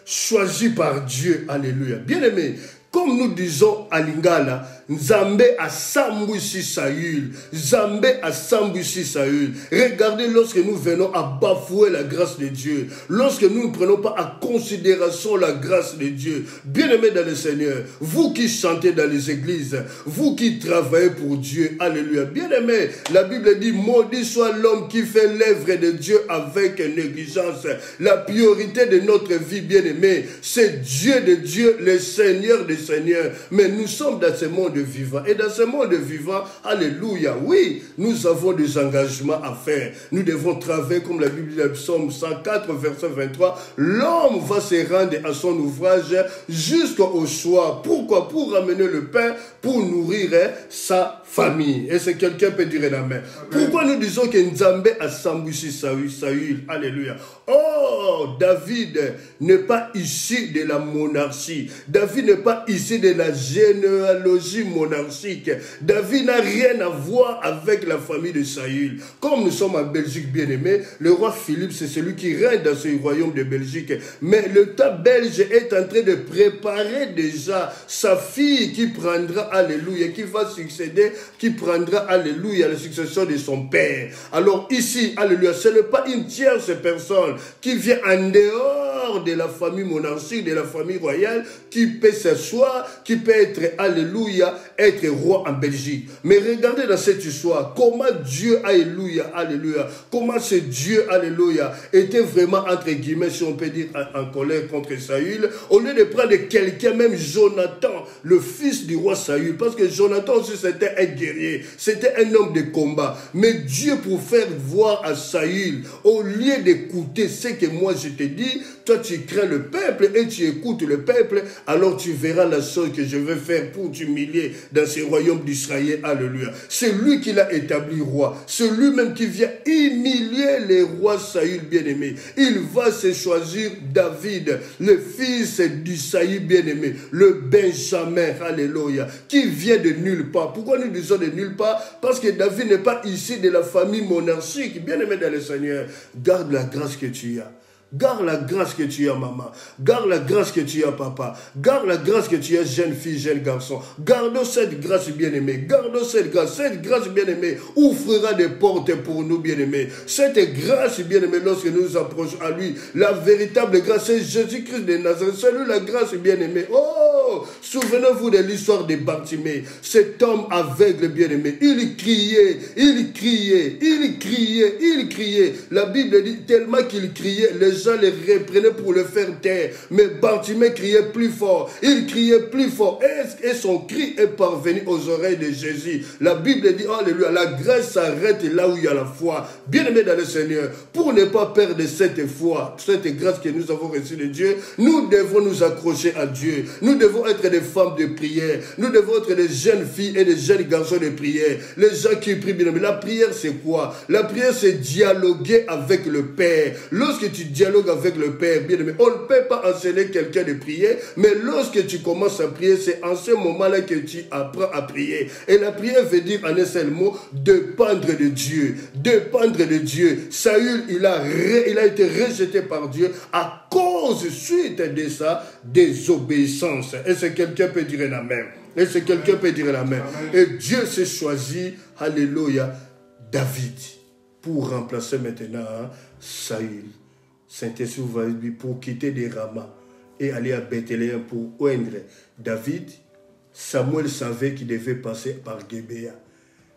A: choisi par Dieu, alléluia. Bien aimé, comme nous disons à Lingala, Nzambe a sambouisi Saül. Nzambe a sambouisi Saül. Regardez lorsque nous venons à bafouer la grâce de Dieu. Lorsque nous ne prenons pas en considération la grâce de Dieu. Bien-aimés dans le Seigneur, vous qui chantez dans les églises, vous qui travaillez pour Dieu, alléluia. Bien-aimés, la Bible dit, maudit soit l'homme qui fait l'œuvre de Dieu avec négligence. La priorité de notre vie, bien-aimés, c'est Dieu de Dieu, le Seigneur des Seigneurs. Mais nous sommes dans ce monde vivant. Et dans ce monde vivant, alléluia, oui, nous avons des engagements à faire. Nous devons travailler comme la Bible dit dans Psaume 104, verset 23. L'homme va se rendre à son ouvrage jusqu'au soir. Pourquoi? Pour ramener le pain, pour nourrir sa famille. Est-ce que quelqu'un peut dire amen? Pourquoi nous disons que Nzambe a sambouché Saül? Alléluia. Oh, David n'est pas issu de la monarchie. David n'est pas issu de la généalogie monarchique. David n'a rien à voir avec la famille de Saül. Comme nous sommes en Belgique, bien-aimé, le roi Philippe, c'est celui qui règne dans ce royaume de Belgique. Mais l'État belge est en train de préparer déjà sa fille qui prendra, alléluia, qui va succéder, qui prendra, alléluia, la succession de son père. Alors ici, alléluia, ce n'est pas une tierce personne qui vient en dehors de la famille monarchique, de la famille royale, qui peut s'asseoir, qui peut être, alléluia, être roi en Belgique. Mais regardez dans cette histoire, comment Dieu, alléluia, alléluia, comment ce Dieu, alléluia, était vraiment, entre guillemets, si on peut dire, en colère contre Saül, au lieu de prendre quelqu'un, même Jonathan, le fils du roi Saül, parce que Jonathan aussi c'était un guerrier, c'était un homme de combat. Mais Dieu, pour faire voir à Saül, au lieu d'écouter ce que moi je te dis, toi tu crains le peuple et tu écoutes le peuple, alors tu verras la chose que je vais faire pour t'humilier dans ce royaume d'Israël. Alléluia. C'est lui qui l'a établi roi. C'est lui-même qui vient humilier les rois Saül bien-aimé. Il va se choisir David, le fils d'Isaïe bien-aimé, le Benjamin, alléluia, qui vient de nulle part. Pourquoi nous disons de nulle part? Parce que David n'est pas issu de la famille monarchique. Bien-aimé dans le Seigneur, garde la grâce que tu as. Garde la grâce que tu as, maman. Garde la grâce que tu as, papa. Garde la grâce que tu as, jeune fille, jeune garçon. Gardons cette grâce bien-aimée. Gardons cette grâce. Cette grâce bien-aimée ouvrira des portes pour nous, bien-aimés. Cette grâce bien-aimée, lorsque nous nous approchons à lui, la véritable grâce, c'est Jésus-Christ de Nazareth. C'est lui la grâce bien-aimée. Oh, souvenez-vous de l'histoire de Bartimée. Cet homme aveugle bien-aimé. Il criait, il criait, il criait, il criait. La Bible dit tellement qu'il criait, les gens les reprenaient pour le faire taire. Mais Bartimée criait plus fort. Il criait plus fort. Et son cri est parvenu aux oreilles de Jésus. La Bible dit, alléluia, la grâce s'arrête là où il y a la foi. Bien-aimé dans le Seigneur, pour ne pas perdre cette foi, cette grâce que nous avons reçue de Dieu, nous devons nous accrocher à Dieu. Nous devons être des femmes de prière. Nous devons être des jeunes filles et des jeunes garçons de prière. Les gens qui prient, bien-aimé. La prière, c'est quoi? La prière, c'est dialoguer avec le Père. Lorsque tu dialogues avec le Père, bien-aimé, on ne peut pas enseigner quelqu'un de prier, mais lorsque tu commences à prier, c'est en ce moment-là que tu apprends à prier. Et la prière veut dire en un seul mot, dépendre de Dieu. Dépendre de Dieu. Saül, il a été rejeté par Dieu à cause, suite de sa désobéissance. Est-ce que quelqu'un peut dire un amen? Est-ce que quelqu'un peut dire un amen? Et Dieu s'est choisi, alléluia, David, pour remplacer maintenant Saül. Saint-Esprit va lui pour quitter des Rama et aller à Bethléem pour oindre David. Samuel savait qu'il devait passer par Gébéa.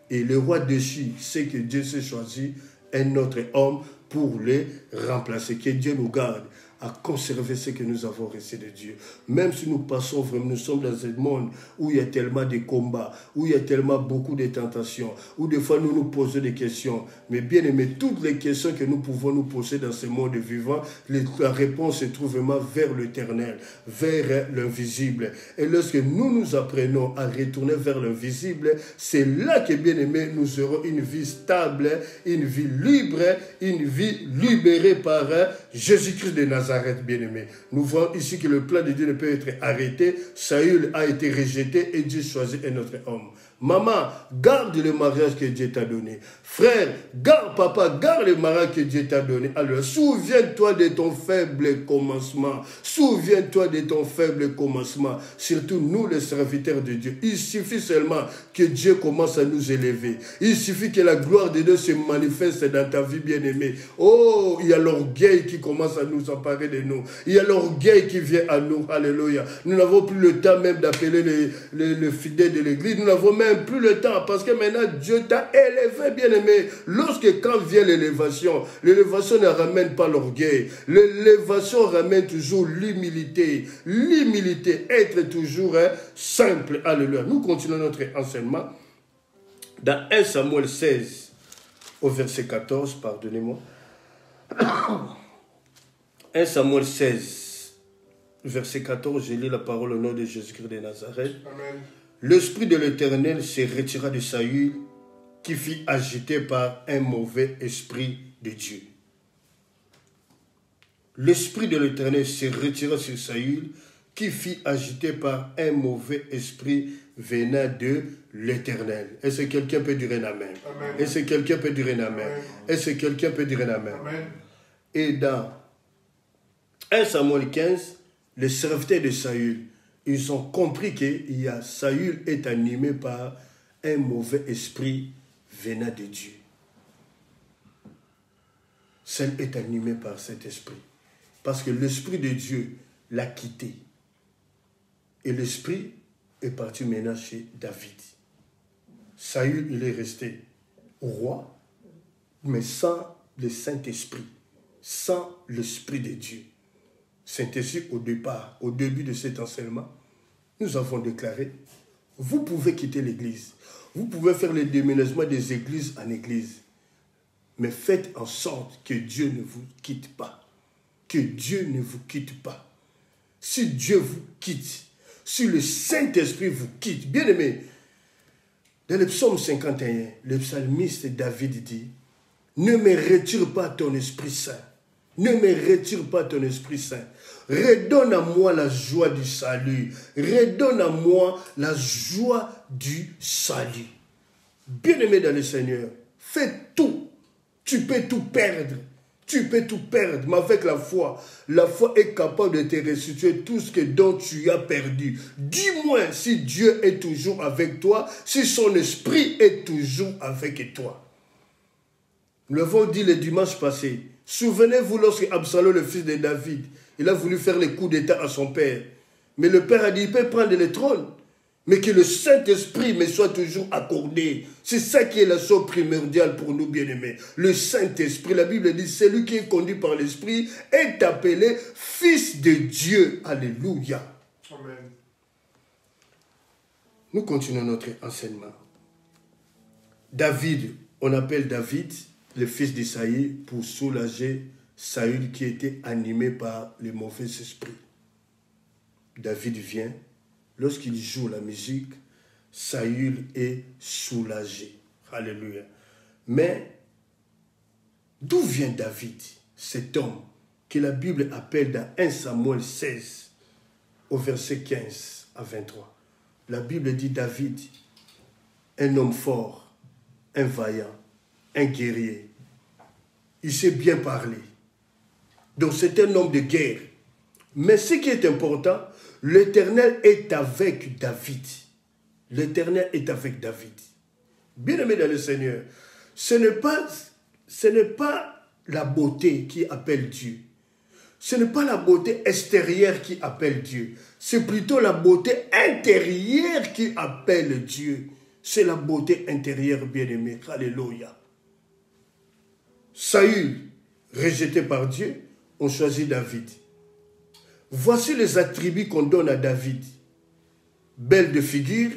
A: Et le roi déchu sait que Dieu s'est choisi un autre homme pour les remplacer. Que Dieu nous garde à conserver ce que nous avons reçu de Dieu. Même si nous passons vraiment, nous sommes dans un monde où il y a tellement de combats, où il y a tellement beaucoup de tentations, où des fois nous nous posons des questions. Mais bien aimé, toutes les questions que nous pouvons nous poser dans ce monde vivant, la réponse se trouve vraiment vers l'éternel, vers l'invisible. Et lorsque nous nous apprenons à retourner vers l'invisible, c'est là que bien aimé, nous aurons une vie stable, une vie libre, une vie libérée par Jésus-Christ de Nazareth. Bien-aimé. Nous voyons ici que le plan de Dieu ne peut être arrêté. Saül a été rejeté et Dieu choisit un autre homme. Maman, garde le mariage que Dieu t'a donné. Frère, papa, garde le mariage que Dieu t'a donné. Alors, souviens-toi de ton faible commencement. Souviens-toi de ton faible commencement. Surtout nous, les serviteurs de Dieu. Il suffit seulement que Dieu commence à nous élever. Il suffit que la gloire de Dieu se manifeste dans ta vie, bien-aimée. Oh, il y a l'orgueil qui commence à nous emparer de nous. Il y a l'orgueil qui vient à nous. Alléluia. Nous n'avons plus le temps même d'appeler les fidèles de l'église. Nous n'avons même plus le temps parce que maintenant Dieu t'a élevé, bien-aimé. Quand vient l'élévation ne ramène pas l'orgueil. L'élévation ramène toujours l'humilité. L'humilité, être toujours simple. Alléluia. Nous continuons notre enseignement dans 1 Samuel 16 au verset 14, pardonnez-moi. 1 Samuel 16 verset 14, je lis la parole au nom de Jésus-Christ de Nazareth.
B: Amen.
A: L'Esprit de l'Éternel se retira de Saül, qui fut agité par un mauvais esprit de Dieu. L'Esprit de l'Éternel se retira sur Saül, qui fut agité par un mauvais esprit venant de l'Éternel. Est-ce que quelqu'un peut dire un amen? Est-ce que quelqu'un peut dire un amen? Est-ce que quelqu'un peut dire un amen? Amen. Et dans 1 Samuel 15, les serviteurs de Saül, ils ont compris que Saül est animé par un mauvais esprit venant de Dieu. Saül est animé par cet esprit. Parce que l'esprit de Dieu l'a quitté. Et l'esprit est parti maintenant chez David. Saül, il est resté roi, mais sans le Saint-Esprit, sans l'Esprit de Dieu. C'est ainsi au départ, au début de cet enseignement, nous avons déclaré, vous pouvez quitter l'église, vous pouvez faire le déménagement des églises en église, mais faites en sorte que Dieu ne vous quitte pas. Que Dieu ne vous quitte pas. Si Dieu vous quitte, si le Saint-Esprit vous quitte, bien aimé, dans le psaume 51, le psalmiste David dit, ne me retire pas ton Esprit Saint. Ne me retire pas ton Esprit Saint. Redonne à moi la joie du salut. Redonne à moi la joie du salut. Bien-aimé dans le Seigneur, fais tout. Tu peux tout perdre. Tu peux tout perdre, mais avec la foi est capable de te restituer tout ce dont tu as perdu. Dis-moi si Dieu est toujours avec toi, si son esprit est toujours avec toi. Nous l'avons dit le dimanche passé. Souvenez-vous lorsque Absalom, le fils de David, il a voulu faire les coups d'état à son père. Mais le père a dit, il peut prendre le trône, mais que le Saint-Esprit me soit toujours accordé. C'est ça qui est la chose primordiale pour nous, bien-aimés. Le Saint-Esprit, la Bible dit, celui qui est conduit par l'Esprit est appelé fils de Dieu. Alléluia. Amen. Nous continuons notre enseignement. David, on appelle David le fils d'Isaïe pour soulager Saül qui était animé par le mauvais esprit. David vient. Lorsqu'il joue la musique, Saül est soulagé. Alléluia. Mais d'où vient David, cet homme que la Bible appelle dans 1 Samuel 16, au verset 15 à 23. La Bible dit David, un homme fort, un vaillant, un guerrier. Il sait bien parler. Donc c'est un homme de guerre. Mais ce qui est important, l'Éternel est avec David. L'Éternel est avec David. Bien-aimé dans le Seigneur, ce n'est pas la beauté qui appelle Dieu. Ce n'est pas la beauté extérieure qui appelle Dieu. C'est plutôt la beauté intérieure qui appelle Dieu. C'est la beauté intérieure, bien-aimé. Alléluia. Saül, rejeté par Dieu, on choisit David. Voici les attributs qu'on donne à David. Belle de figure,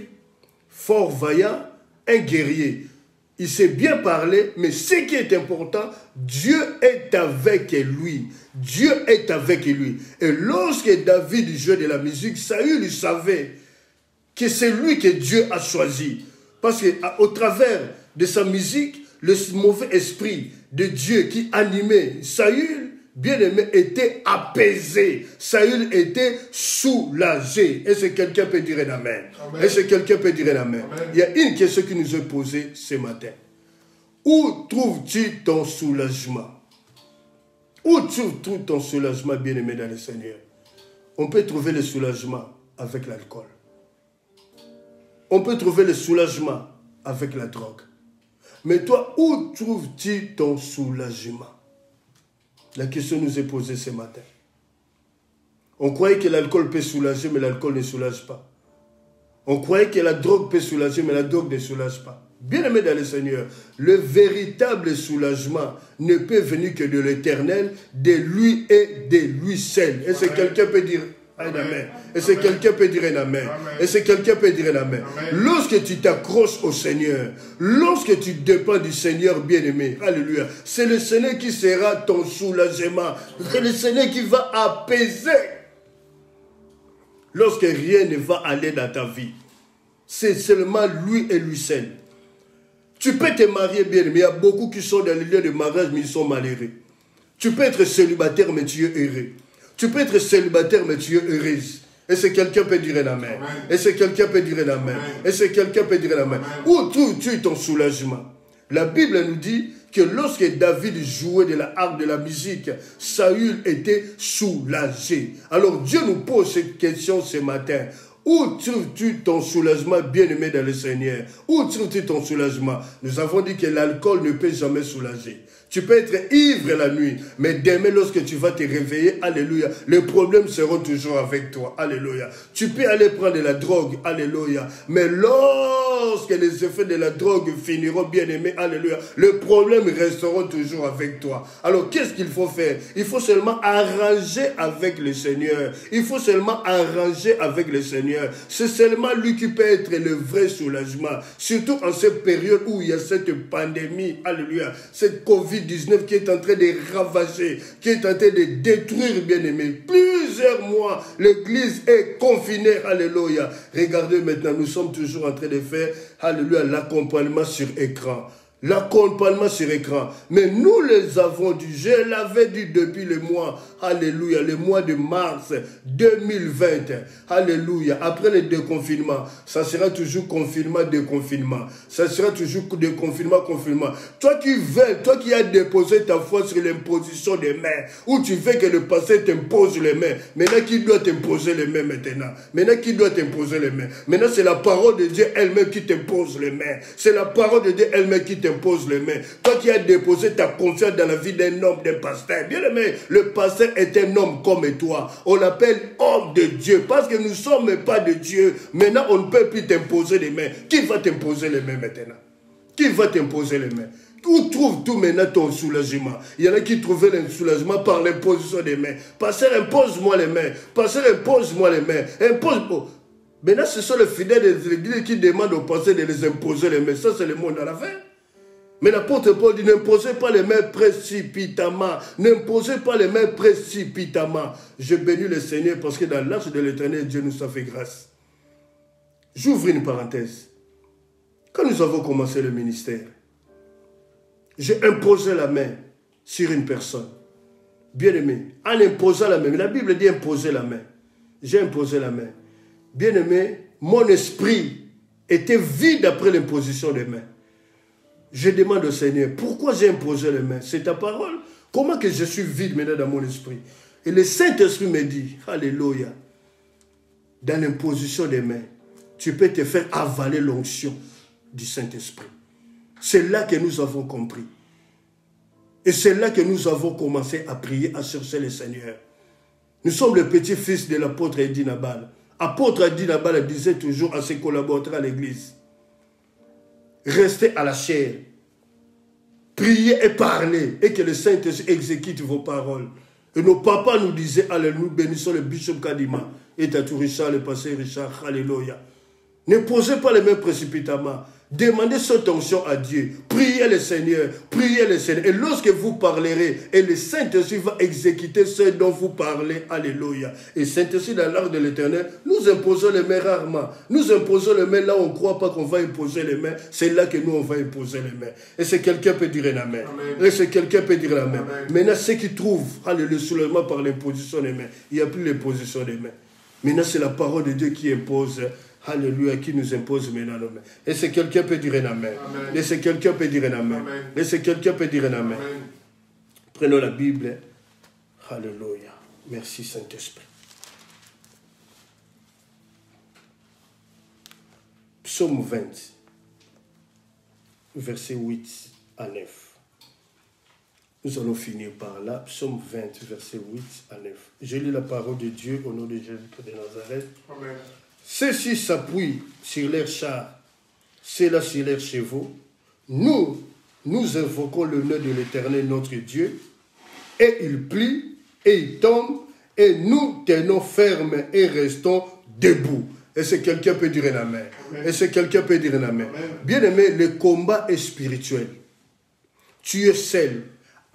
A: fort vaillant, un guerrier. Il sait bien parler, mais ce qui est important, Dieu est avec lui. Dieu est avec lui. Et lorsque David jouait de la musique, Saül savait que c'est lui que Dieu a choisi. Parce qu'au travers de sa musique, le mauvais esprit de Dieu qui animait Saül, bien-aimé, était apaisé. Saül était soulagé. Est-ce que quelqu'un peut dire un amen? Est-ce que quelqu'un peut dire un amen? Amen. Il y a une question qui nous est posée ce matin. Où trouves-tu ton soulagement? Où trouves-tu ton soulagement, bien-aimé dans le Seigneur? On peut trouver le soulagement avec l'alcool. On peut trouver le soulagement avec la drogue. Mais toi, où trouves-tu ton soulagement? La question nous est posée ce matin. On croyait que l'alcool peut soulager, mais l'alcool ne soulage pas. On croyait que la drogue peut soulager, mais la drogue ne soulage pas. Bien-aimé dans le Seigneur, le véritable soulagement ne peut venir que de l'Éternel, de lui et de lui seul. Est-ce que quelqu'un peut dire un amen? Est-ce que quelqu'un peut dire un amen? Est-ce que quelqu'un peut dire un amen? Lorsque tu t'accroches au Seigneur, lorsque tu dépends du Seigneur bien-aimé, alléluia, c'est le Seigneur qui sera ton soulagement. C'est le Seigneur qui va apaiser lorsque rien ne va aller dans ta vie. C'est seulement lui et lui seul. Tu peux te marier bien, mais il y a beaucoup qui sont dans les lieux de mariage, mais ils sont malheureux. Tu peux être célibataire, mais tu es heureux. Tu peux être célibataire, mais tu es heureuse. Et c'est quelqu'un peut dire un amen. Et c'est quelqu'un peut dire un amen. Et c'est quelqu'un peut dire un amen. Où trouves-tu ton soulagement? La Bible nous dit que lorsque David jouait de la harpe, de la musique, Saül était soulagé. Alors Dieu nous pose cette question ce matin. Où trouves-tu ton soulagement, bien-aimé dans le Seigneur? Où trouves-tu ton soulagement? Nous avons dit que l'alcool ne peut jamais soulager. Tu peux être ivre la nuit, mais demain, lorsque tu vas te réveiller, alléluia, les problèmes seront toujours avec toi, alléluia. Tu peux aller prendre de la drogue, alléluia, mais lorsque les effets de la drogue finiront, bien aimé, alléluia, les problèmes resteront toujours avec toi. Alors, qu'est-ce qu'il faut faire? Il faut seulement arranger avec le Seigneur. Il faut seulement arranger avec le Seigneur. C'est seulement lui qui peut être le vrai soulagement. Surtout en cette période où il y a cette pandémie, alléluia, cette COVID-19 qui est en train de ravager, qui est en train de détruire, bien-aimé. Plusieurs mois, l'église est confinée, alléluia. Regardez maintenant, nous sommes toujours en train de faire, alléluia, l'accompagnement sur écran. L'accompagnement sur écran. Mais nous les avons dit, je l'avais dit depuis le mois, alléluia, le mois de mars 2020, alléluia. Après le déconfinement, ça sera toujours confinement, déconfinement. Ça sera toujours déconfinement, confinement. Toi qui veux, toi qui as déposé ta foi sur l'imposition des mains, où tu veux que le passé t'impose les mains, maintenant qui doit t'imposer les mains maintenant? Maintenant qui doit t'imposer les mains? Maintenant c'est la parole de Dieu elle-même qui t'impose les mains. C'est la parole de Dieu elle-même qui t'impose les mains. Toi qui as déposé ta confiance dans la vie d'un homme, d'un pasteur. Bien aimé, le pasteur est un homme comme toi. On l'appelle homme de Dieu parce que nous ne sommes pas de Dieu. Maintenant, on ne peut plus t'imposer les mains. Qui va t'imposer les mains maintenant? Qui va t'imposer les mains? Où trouves-tu maintenant ton soulagement? Il y en a qui trouvaient le soulagement par l'imposition des mains. Pasteur, impose-moi les mains. Pasteur, impose-moi les mains. Impose-moi. Maintenant, ce sont les fidèles des églises qui demandent aux pasteurs de les imposer les mains. Ça, c'est le monde à la fin. Mais l'apôtre Paul dit, n'imposez pas les mains précipitamment. N'imposez pas les mains précipitamment. Je bénis le Seigneur parce que dans l'arche de l'Éternel, Dieu nous a fait grâce. J'ouvre une parenthèse. Quand nous avons commencé le ministère, j'ai imposé la main sur une personne. Bien-aimé, en imposant la main, mais la Bible dit imposer la main. J'ai imposé la main. Bien-aimé, mon esprit était vide après l'imposition des mains. Je demande au Seigneur, pourquoi j'ai imposé les mains? C'est ta parole. Comment que je suis vide maintenant dans mon esprit? Et le Saint-Esprit me dit, alléluia, dans l'imposition des mains, tu peux te faire avaler l'onction du Saint-Esprit. C'est là que nous avons compris. Et c'est là que nous avons commencé à prier, à chercher le Seigneur. Nous sommes le petit-fils de l'apôtre Eddie Nabal. L'apôtre Eddie Nabal disait toujours à ses collaborateurs à l'église, restez à la chair, priez et parlez, et que le Saint-Esprit exécute vos paroles. Et nos papas nous disaient, alléluia, nous bénissons le bishop Kadima, et Tatou Richard, le pasteur Richard, alléluia. Ne posez pas les mains précipitamment. Demandez cette onction à Dieu. Priez le Seigneur. Priez le Seigneur. Et lorsque vous parlerez, et le Saint-Esprit va exécuter ce dont vous parlez. Alléluia. Et Saint-Esprit, dans l'art de l'Éternel, nous imposons les mains rarement. Nous imposons les mains là où on ne croit pas qu'on va imposer les mains. C'est là que nous, on va imposer les mains. Et c'est quelqu'un peut dire un amen. Et c'est quelqu'un peut dire un amen. Maintenant, ceux qui trouvent le soulèvement par l'imposition des mains, il n'y a plus l'imposition des mains. Maintenant, c'est la parole de Dieu qui impose. Alléluia, qui nous impose maintenant nos mains. Et c'est quelqu'un peut dire un amen. Et c'est quelqu'un peut dire un amen. Et c'est quelqu'un peut dire un amen. Prenons la Bible. Alléluia. Merci Saint-Esprit. Psaume 20, verset 8 à 9. Nous allons finir par là. Psaume 20, verset 8 à 9. Je lis la parole de Dieu au nom de Jésus-Christ de Nazareth. Amen. Ceux-ci s'appuient sur leurs chars, ceux-là sur leurs chevaux. Nous invoquons le nom de l'Éternel, notre Dieu, et il plie, et il tombe, et nous tenons ferme et restons debout. Et c'est quelqu'un peut dire un amen. Et c'est quelqu'un peut dire un amen. Bien-aimé, le combat est spirituel. Tu es seul.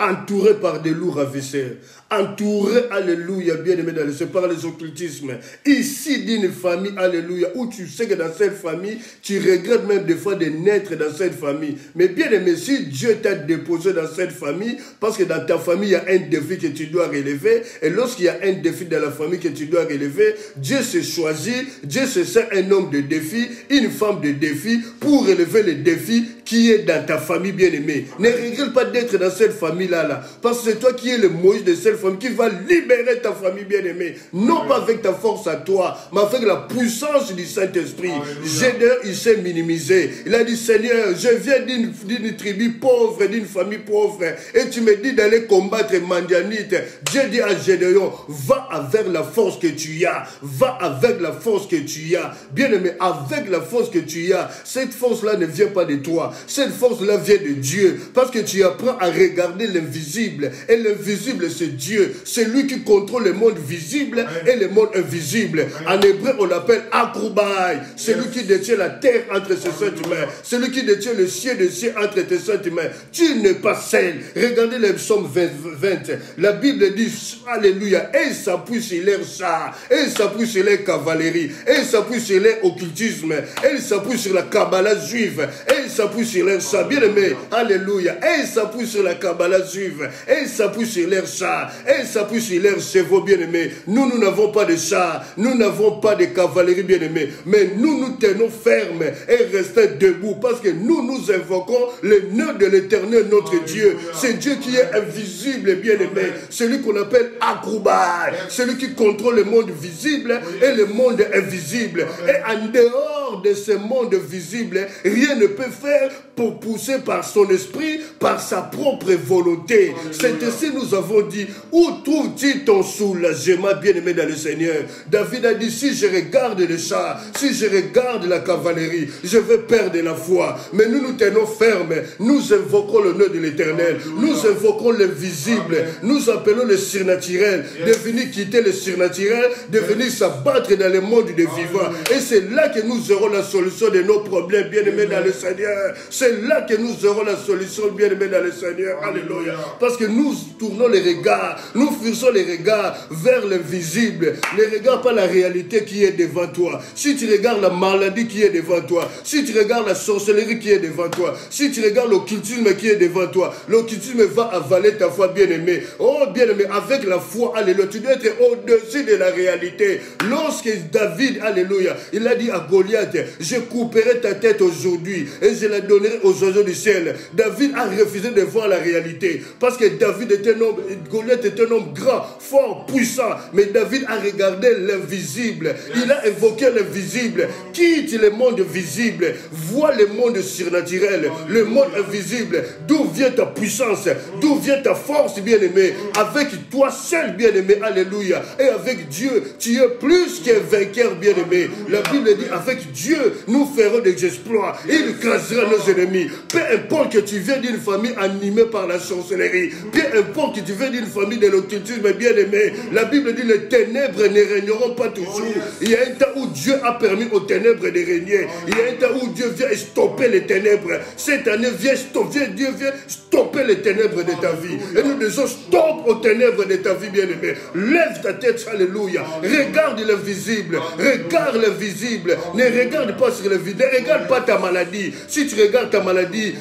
A: entouré par des loups ravisseurs, entouré, alléluia, bien-aimé dans le Seigneur, par les occultismes, ici d'une famille, alléluia, où tu sais que dans cette famille, tu regrettes même des fois de naître dans cette famille. Mais bien-aimé, si Dieu t'a déposé dans cette famille, parce que dans ta famille, il y a un défi que tu dois relever, et lorsqu'il y a un défi dans la famille que tu dois relever, Dieu se choisit, Dieu se sert un homme de défi, une femme de défi, pour relever le défi qui est dans ta famille bien-aimée. Ne regrette pas d'être dans cette famille-là, parce que c'est toi qui es le Moïse de cette famille, qui va libérer ta famille bien-aimée. Non pas avec ta force à toi, mais avec la puissance du Saint-Esprit. Gédéon, il s'est minimisé. Il a dit, Seigneur, je viens d'une tribu pauvre, d'une famille pauvre, et tu me dis d'aller combattre Mandianite. Dieu dit à Gédéon, va avec la force que tu as. Va avec la force que tu as. Bien-aimé, avec la force que tu as, cette force-là ne vient pas de toi. Cette force-là vient de Dieu. Parce que tu apprends à regarder l'invisible. Et l'invisible, c'est Dieu. C'est lui qui contrôle le monde visible et le monde invisible. En hébreu, on l'appelle Akroubaï. C'est lui qui détient la terre entre ses sept mains. C'est lui qui détient le ciel des cieux entre tes sept mains. Tu n'es pas seul. Regardez le psaume 20. La Bible dit, alléluia, et il s'appuie sur leur char, et il s'appuie sur leur cavalerie, et il s'appuie sur leur occultisme, et il s'appuie sur la Kabbalah juive, et il s'appuie sur leur char. Bien aimé, alléluia, et il s'appuie sur la Kabbalah juive, et il s'appuie sur leur char, et il s'appuie sur leurs chevaux, bien aimé. Nous n'avons pas de char, nous n'avons pas de cavalerie, bien aimé, mais nous tenons fermes et restons debout, parce que nous invoquons le nom de l'Éternel, notre Dieu. C'est Dieu qui est invisible, bien aimé. Celui qu'on appelle Akroubaï, celui qui contrôle le monde visible et le monde invisible. Et en dehors de ce monde visible, rien ne peut faire pour pousser par son esprit, par sa propre volonté. C'est ainsi nous avons dit, où trouve-t-il ton soulagement, bien-aimé dans le Seigneur? David a dit, si je regarde les chars, si je regarde la cavalerie, je vais perdre la foi. Mais nous tenons fermes, nous invoquons le nom de l'Éternel, nous invoquons l'invisible, nous appelons le surnaturel, de venir quitter le surnaturel, de venir s'abattre dans le monde des vivants. Et c'est là que nous aurons la solution de nos problèmes, bien-aimés dans le Seigneur. C'est là que nous aurons la solution, bien-aimés dans le Seigneur. Alléluia. Parce que nous tournons les regards, nous fixons les regards vers l'invisible. Ne regarde pas la réalité qui est devant toi. Si tu regardes la maladie qui est devant toi, si tu regardes la sorcellerie qui est devant toi, si tu regardes l'occultisme qui est devant toi, l'occultisme va avaler ta foi, bien-aimé. Oh, bien-aimé, avec la foi, alléluia, tu dois être au-dessus de la réalité. Lorsque David, alléluia, il a dit à Goliath, je couperai ta tête aujourd'hui et je la donnerai aux oiseaux du ciel. David a refusé de voir la réalité parce que David était un homme, Goliath était un homme grand, fort, puissant, mais David a regardé l'invisible. Il a évoqué l'invisible. Quitte le monde visible, vois le monde surnaturel, le monde invisible. D'où vient ta puissance? D'où vient ta force, bien-aimé? Avec toi seul, bien-aimé, alléluia. Et avec Dieu, tu es plus qu'un vainqueur, bien-aimé. La Bible dit, avec Dieu, nous ferons des exploits. Il écrasera nos ennemis. Peu importe que tu viens d'une famille animée par la sorcellerie, peu importe que tu viens d'une famille de l'occultisme, bien-aimé, la Bible dit, les ténèbres ne régneront pas toujours. Il y a un temps où Dieu a permis aux ténèbres de régner. Il y a un temps où Dieu vient stopper les ténèbres. Cette année, Dieu vient stopper les ténèbres de ta vie. Et nous disons, stop aux ténèbres de ta vie, bien-aimé. Lève ta tête, alléluia. Regarde l'invisible. Regarde l'invisible. Ne regarde pas sur le vide. Ne regarde pas ta maladie. Si tu regardes ta maladie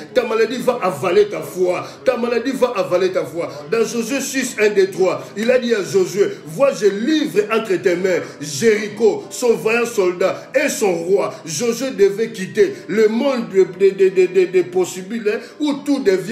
A: va avaler ta foi. Ta maladie va avaler ta foi. Dans Josué 6, 1, 2, 3, il a dit à Josué, vois, je livre entre tes mains Jéricho, son vaillant soldat et son roi. Josué devait quitter le monde des possibles où tout devient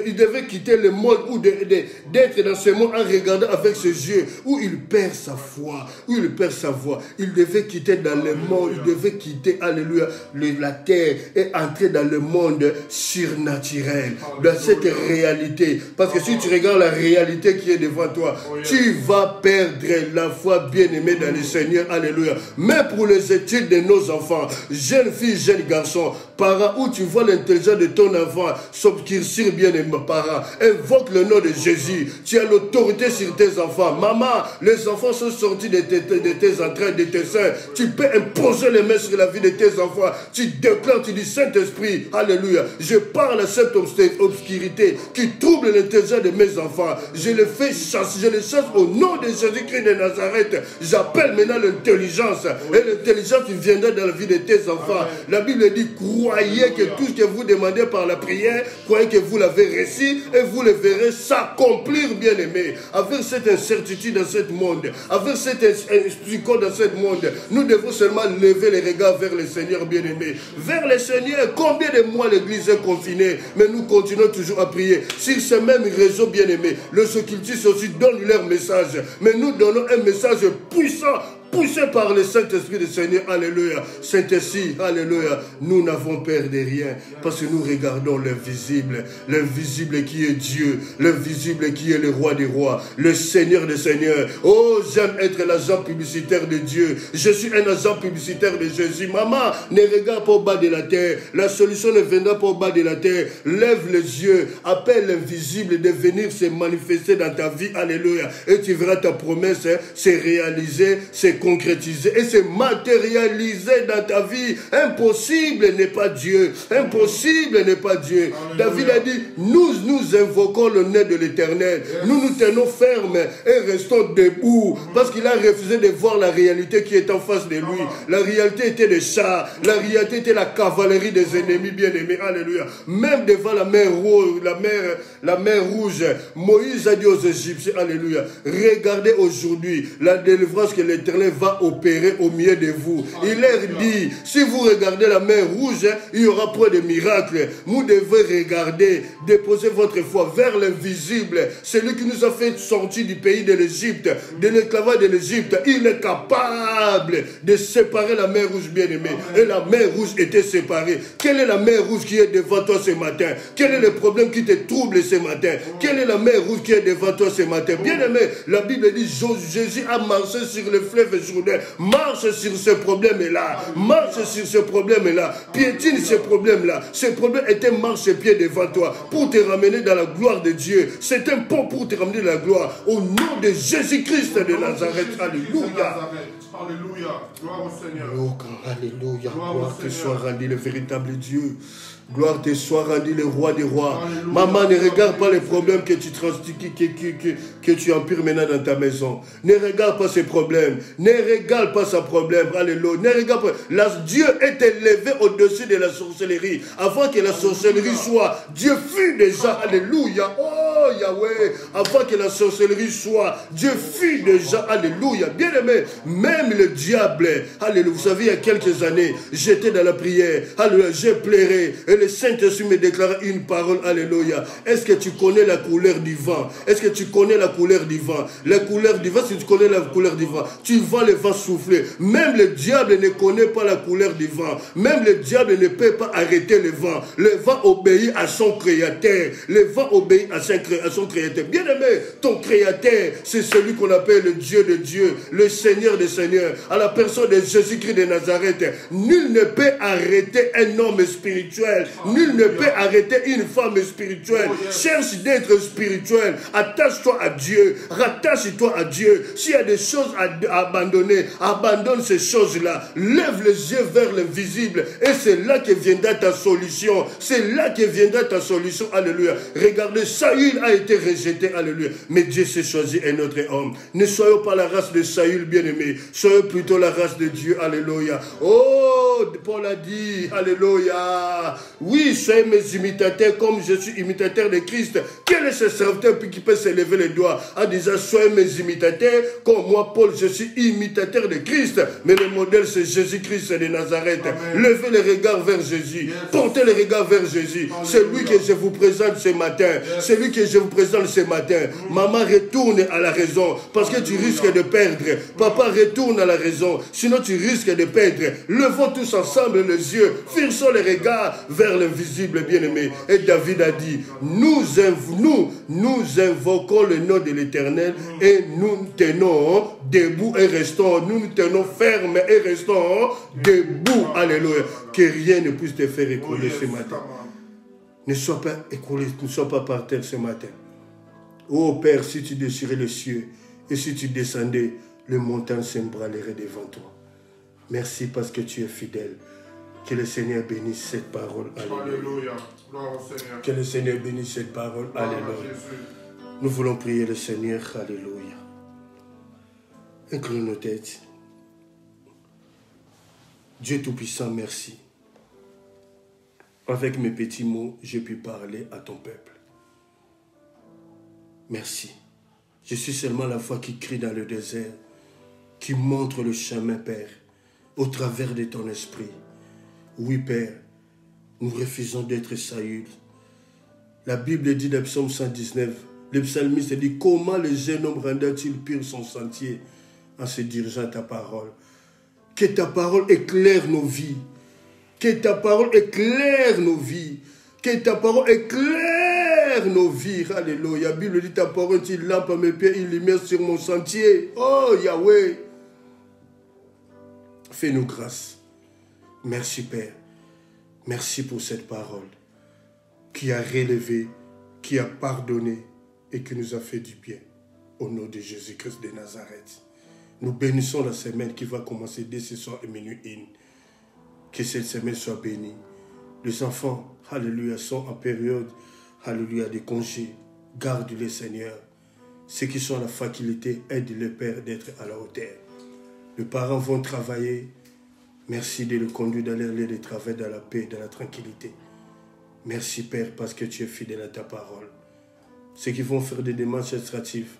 A: il devait quitter le monde où d'être dans ce monde en regardant avec ses yeux, où il perd sa foi, où il perd sa voix. Il devait quitter dans le monde, il devait quitter, alléluia, la terre et entrer dans le monde surnaturel, dans cette réalité. Parce que si tu regardes la réalité qui est devant toi, tu vas perdre la foi, bien-aimée dans le Seigneur, alléluia. Mais pour les études de nos enfants, jeunes filles, jeunes garçons, parents, où tu vois l'intelligence de ton enfant s'obscurcir, bien-aimé parents, invoque le nom de Jésus. Tu as l'autorité sur tes enfants. Maman, les enfants sont sortis de tes entrailles, de tes seins. Tu peux imposer les mains sur la vie de tes enfants. Tu déclares, tu dis, Saint-Esprit, alléluia, je parle à cette obscurité qui trouble l'intelligence de mes enfants. Je les fais chasser, je les chasse au nom de Jésus-Christ de Nazareth. J'appelle maintenant l'intelligence. Et l'intelligence viendra dans la vie de tes enfants. La Bible dit, croyez que tout ce que vous demandez par la prière, croyez que vous l'avez reçu et vous le verrez s'accomplir, bien-aimés. Avec cette incertitude dans ce monde, avec cet esprit dans ce monde, nous devons seulement lever les regards vers le Seigneur, bien-aimé. Vers le Seigneur. Combien de mois l'église est confinée, mais nous continuons toujours à prier. Sur ce même réseau, bien-aimé, les occultistes aussi donnent leur message, mais nous donnons un message puissant, poussé par le Saint-Esprit du Seigneur, alléluia. Saint-Esprit, alléluia, nous n'avons peur de rien, parce que nous regardons l'invisible qui est Dieu, l'invisible qui est le roi des rois, le Seigneur des seigneurs. Oh, j'aime être l'agent publicitaire de Dieu, je suis un agent publicitaire de Jésus. Maman, ne regarde pas au bas de la terre, la solution ne viendra pas au bas de la terre. Lève les yeux, appelle l'invisible de venir se manifester dans ta vie, alléluia, et tu verras ta promesse se réaliser, se concrétiser et se matérialiser dans ta vie. Impossible n'est pas Dieu. Impossible n'est pas Dieu. Alléluia. David a dit, nous invoquons le nom de l'Éternel. Yes. Nous tenons ferme et restons debout parce qu'il a refusé de voir la réalité qui est en face de lui. La réalité était des chars. La réalité était la cavalerie des ennemis bien-aimés. Alléluia. Même devant la mer rouge, Moïse a dit aux Égyptiens, alléluia, regardez aujourd'hui la délivrance que l'Éternel va opérer au milieu de vous. Il leur dit, si vous regardez la mer rouge, il y aura point de miracle. Vous devez regarder, déposer votre foi vers l'invisible, celui qui nous a fait sortir du pays de l'Égypte, de l'esclavage de l'Égypte. Il est capable de séparer la mer rouge, bien-aimée. Et la mer rouge était séparée. Quelle est la mer rouge qui est devant toi ce matin? Quel est le problème qui te trouble ce matin? Quelle est la mer rouge qui est devant toi ce matin? Bien-aimé, la Bible dit, Jésus a marché sur le fleuve Jourdain. Marche sur ce problème-là. Marche sur ce problème-là. Piétine ce problème-là. Ce problème est un marche-pied devant toi pour te ramener dans la gloire de Dieu. C'est un pont pour te ramener dans la gloire. Au nom de Jésus-Christ de Nazareth. Alléluia.
B: Alléluia. Gloire au Seigneur.
A: Alléluia. Gloire te soit rendue, le véritable Dieu. Gloire te soit rendue, le roi des rois. Alléluia. Maman, ne regarde pas les problèmes que tu empires maintenant dans ta maison. Ne regarde pas ces problèmes. Ne regarde pas ce problème. Alléluia. Ne regarde pas. Dieu est élevé au-dessus de la sorcellerie. Avant que la sorcellerie soit, Dieu fut déjà. Alléluia. Oh Yahweh. Avant que la sorcellerie soit, Dieu fut déjà. Alléluia. Bien aimé, même le diable. Alléluia. Vous savez, il y a quelques années, j'étais dans la prière. Alléluia. J'ai pleuré. Et le Saint-Esprit me déclare une parole, alléluia. Est-ce que tu connais la couleur du vent? Est-ce que tu connais la couleur du vent? La couleur du vent, si tu connais la couleur du vent, tu vois le vent souffler. Même le diable ne connaît pas la couleur du vent. Même le diable ne peut pas arrêter le vent. Le vent obéit à son créateur. Le vent obéit à son créateur. Bien aimé, ton créateur, c'est celui qu'on appelle le Dieu de Dieu, le Seigneur des seigneurs. À la personne de Jésus-Christ de Nazareth, nul ne peut arrêter un homme spirituel. Nul ne peut arrêter une femme spirituelle. Cherche d'être spirituel. Attache-toi à Dieu. Rattache-toi à Dieu. S'il y a des choses à abandonner, abandonne ces choses-là. Lève les yeux vers l'invisible. Et c'est là que viendra ta solution. C'est là que viendra ta solution. Alléluia. Regardez, Saül a été rejeté. Alléluia. Mais Dieu s'est choisi un autre homme. Ne soyons pas la race de Saül, bien-aimé. Soyons plutôt la race de Dieu. Alléluia. Oh, Paul a dit, alléluia. Oui, soyez mes imitateurs comme je suis imitateur de Christ. Quel est ce serviteur qui peut se lever les doigts en disant soyez mes imitateurs comme moi, Paul, je suis imitateur de Christ. Mais le modèle, c'est Jésus-Christ de Nazareth. Amen. Levez les regards vers Jésus. Yes. Portez les regards vers Jésus. C'est lui que je vous présente ce matin. Yes. C'est lui que je vous présente ce matin. Maman, retourne à la raison parce que tu risques de perdre. Papa, retourne à la raison. Sinon, tu risques de perdre. Levons tous ensemble les yeux. Fixons les regards vers l'invisible, bien-aimé. Et David a dit, nous invoquons le nom de l'Éternel et nous tenons debout et restons. Nous nous tenons fermes et restons debout. Alléluia. Que rien ne puisse te faire écrouler ce matin. Ne sois pas écroulé, ne sois pas par terre ce matin. Oh Père, si tu déchirais les cieux et si tu descendais, les montagnes s'embraleraient devant toi. Merci parce que tu es fidèle. Que le Seigneur bénisse cette parole. Alléluia.
B: Alléluia. Gloire au Seigneur.
A: Que le Seigneur bénisse cette parole.
B: Gloire à
A: Alléluia.
B: Jésus.
A: Nous voulons prier le Seigneur. Alléluia. Inclinons nos têtes. Dieu Tout-Puissant, merci. Avec mes petits mots, j'ai pu parler à ton peuple. Merci. Je suis seulement la voix qui crie dans le désert, qui montre le chemin, Père, au travers de ton esprit. Oui, Père, nous refusons d'être Saül. La Bible dit dans le psaume 119, le psalmiste dit, comment le jeune homme rendra-t-il pur son sentier en se dirigeant à ta parole? Que ta parole éclaire nos vies. Que ta parole éclaire nos vies. Que ta parole éclaire nos vies. Alléluia. La Bible dit, ta parole est une lampe à mes pieds, une lumière sur mon sentier. Oh Yahweh. Fais-nous grâce. Merci Père. Merci pour cette parole qui a relevé, qui a pardonné et qui nous a fait du bien. Au nom de Jésus-Christ de Nazareth. Nous bénissons la semaine qui va commencer dès ce soir et minuit 1. Que cette semaine soit bénie. Les enfants, alléluia, sont en période, alléluia, de congé. Garde-les, Seigneur. Ceux qui sont à la faculté, aide-les, Père, d'être à la hauteur. Les parents vont travailler. Merci de le conduire dans leur lieu de travail, dans la paix, dans la tranquillité. Merci, Père, parce que tu es fidèle à ta parole. Ceux qui vont faire des démarches administratives,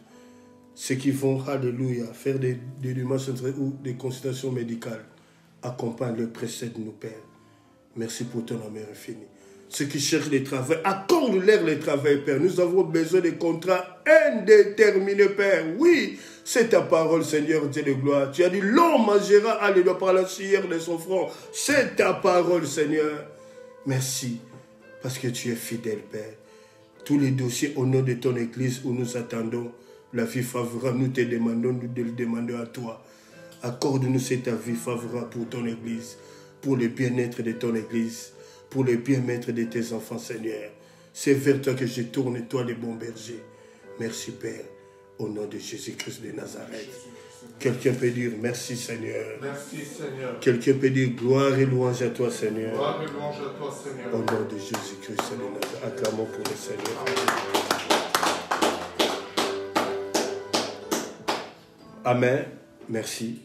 A: ceux qui vont, alléluia, faire des démarches ou des consultations médicales, accompagne-le, précède-nous, Père. Merci pour ton amour infini. Ceux qui cherchent des travail, accorde-leur les travail, Père. Nous avons besoin de contrats indéterminés, Père. Oui, c'est ta parole, Seigneur Dieu de gloire. Tu as dit, l'homme mangera, alléluia, par la sueur de son front. C'est ta parole, Seigneur. Merci, parce que tu es fidèle, Père. Tous les dossiers au nom de ton Église où nous attendons la vie favorable, nous te demandons, nous te le demandons à toi. Accorde-nous cette vie favorable pour ton Église, pour le bien-être de ton Église, pour le bien-être de tes enfants, Seigneur. C'est vers toi que je tourne, toi le bon berger. Merci, Père, au nom de Jésus-Christ de Nazareth. Quelqu'un peut dire merci, Seigneur.
B: Merci, Seigneur.
A: Quelqu'un peut dire gloire et louange à toi, Seigneur.
B: Gloire et louange à toi, Seigneur.
A: Au nom de Jésus-Christ de Nazareth. Acclamons pour le Seigneur. Amen. Merci.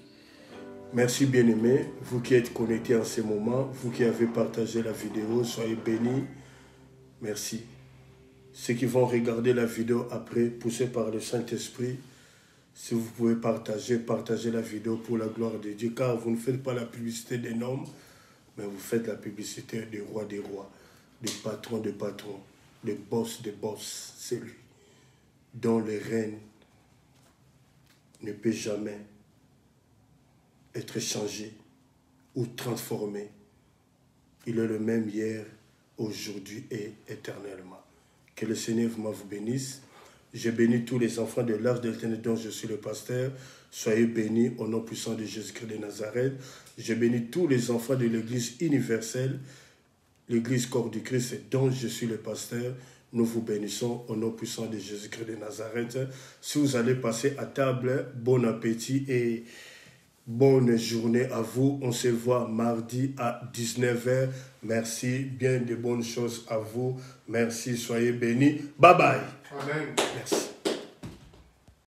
A: Merci bien-aimés, vous qui êtes connectés en ce moment, vous qui avez partagé la vidéo, soyez bénis. Merci. Ceux qui vont regarder la vidéo après, poussés par le Saint-Esprit, si vous pouvez partager la vidéo pour la gloire de Dieu, car vous ne faites pas la publicité des hommes, mais vous faites la publicité des rois, des patrons, des boss, c'est lui, dont le règne ne peut jamais être changé ou transformé. Il est le même hier, aujourd'hui et éternellement. Que le Seigneur vous bénisse. Je bénis tous les enfants de l'Arche de l'Éternel dont je suis le pasteur. Soyez bénis au nom puissant de Jésus-Christ de Nazareth. Je bénis tous les enfants de l'Église universelle, l'Église corps du Christ dont je suis le pasteur. Nous vous bénissons au nom puissant de Jésus-Christ de Nazareth. Si vous allez passer à table, bon appétit et bonne journée à vous. On se voit mardi à 19h. Merci. Bien de bonnes choses à vous. Merci. Soyez bénis. Bye bye.
B: Amen.
A: Merci.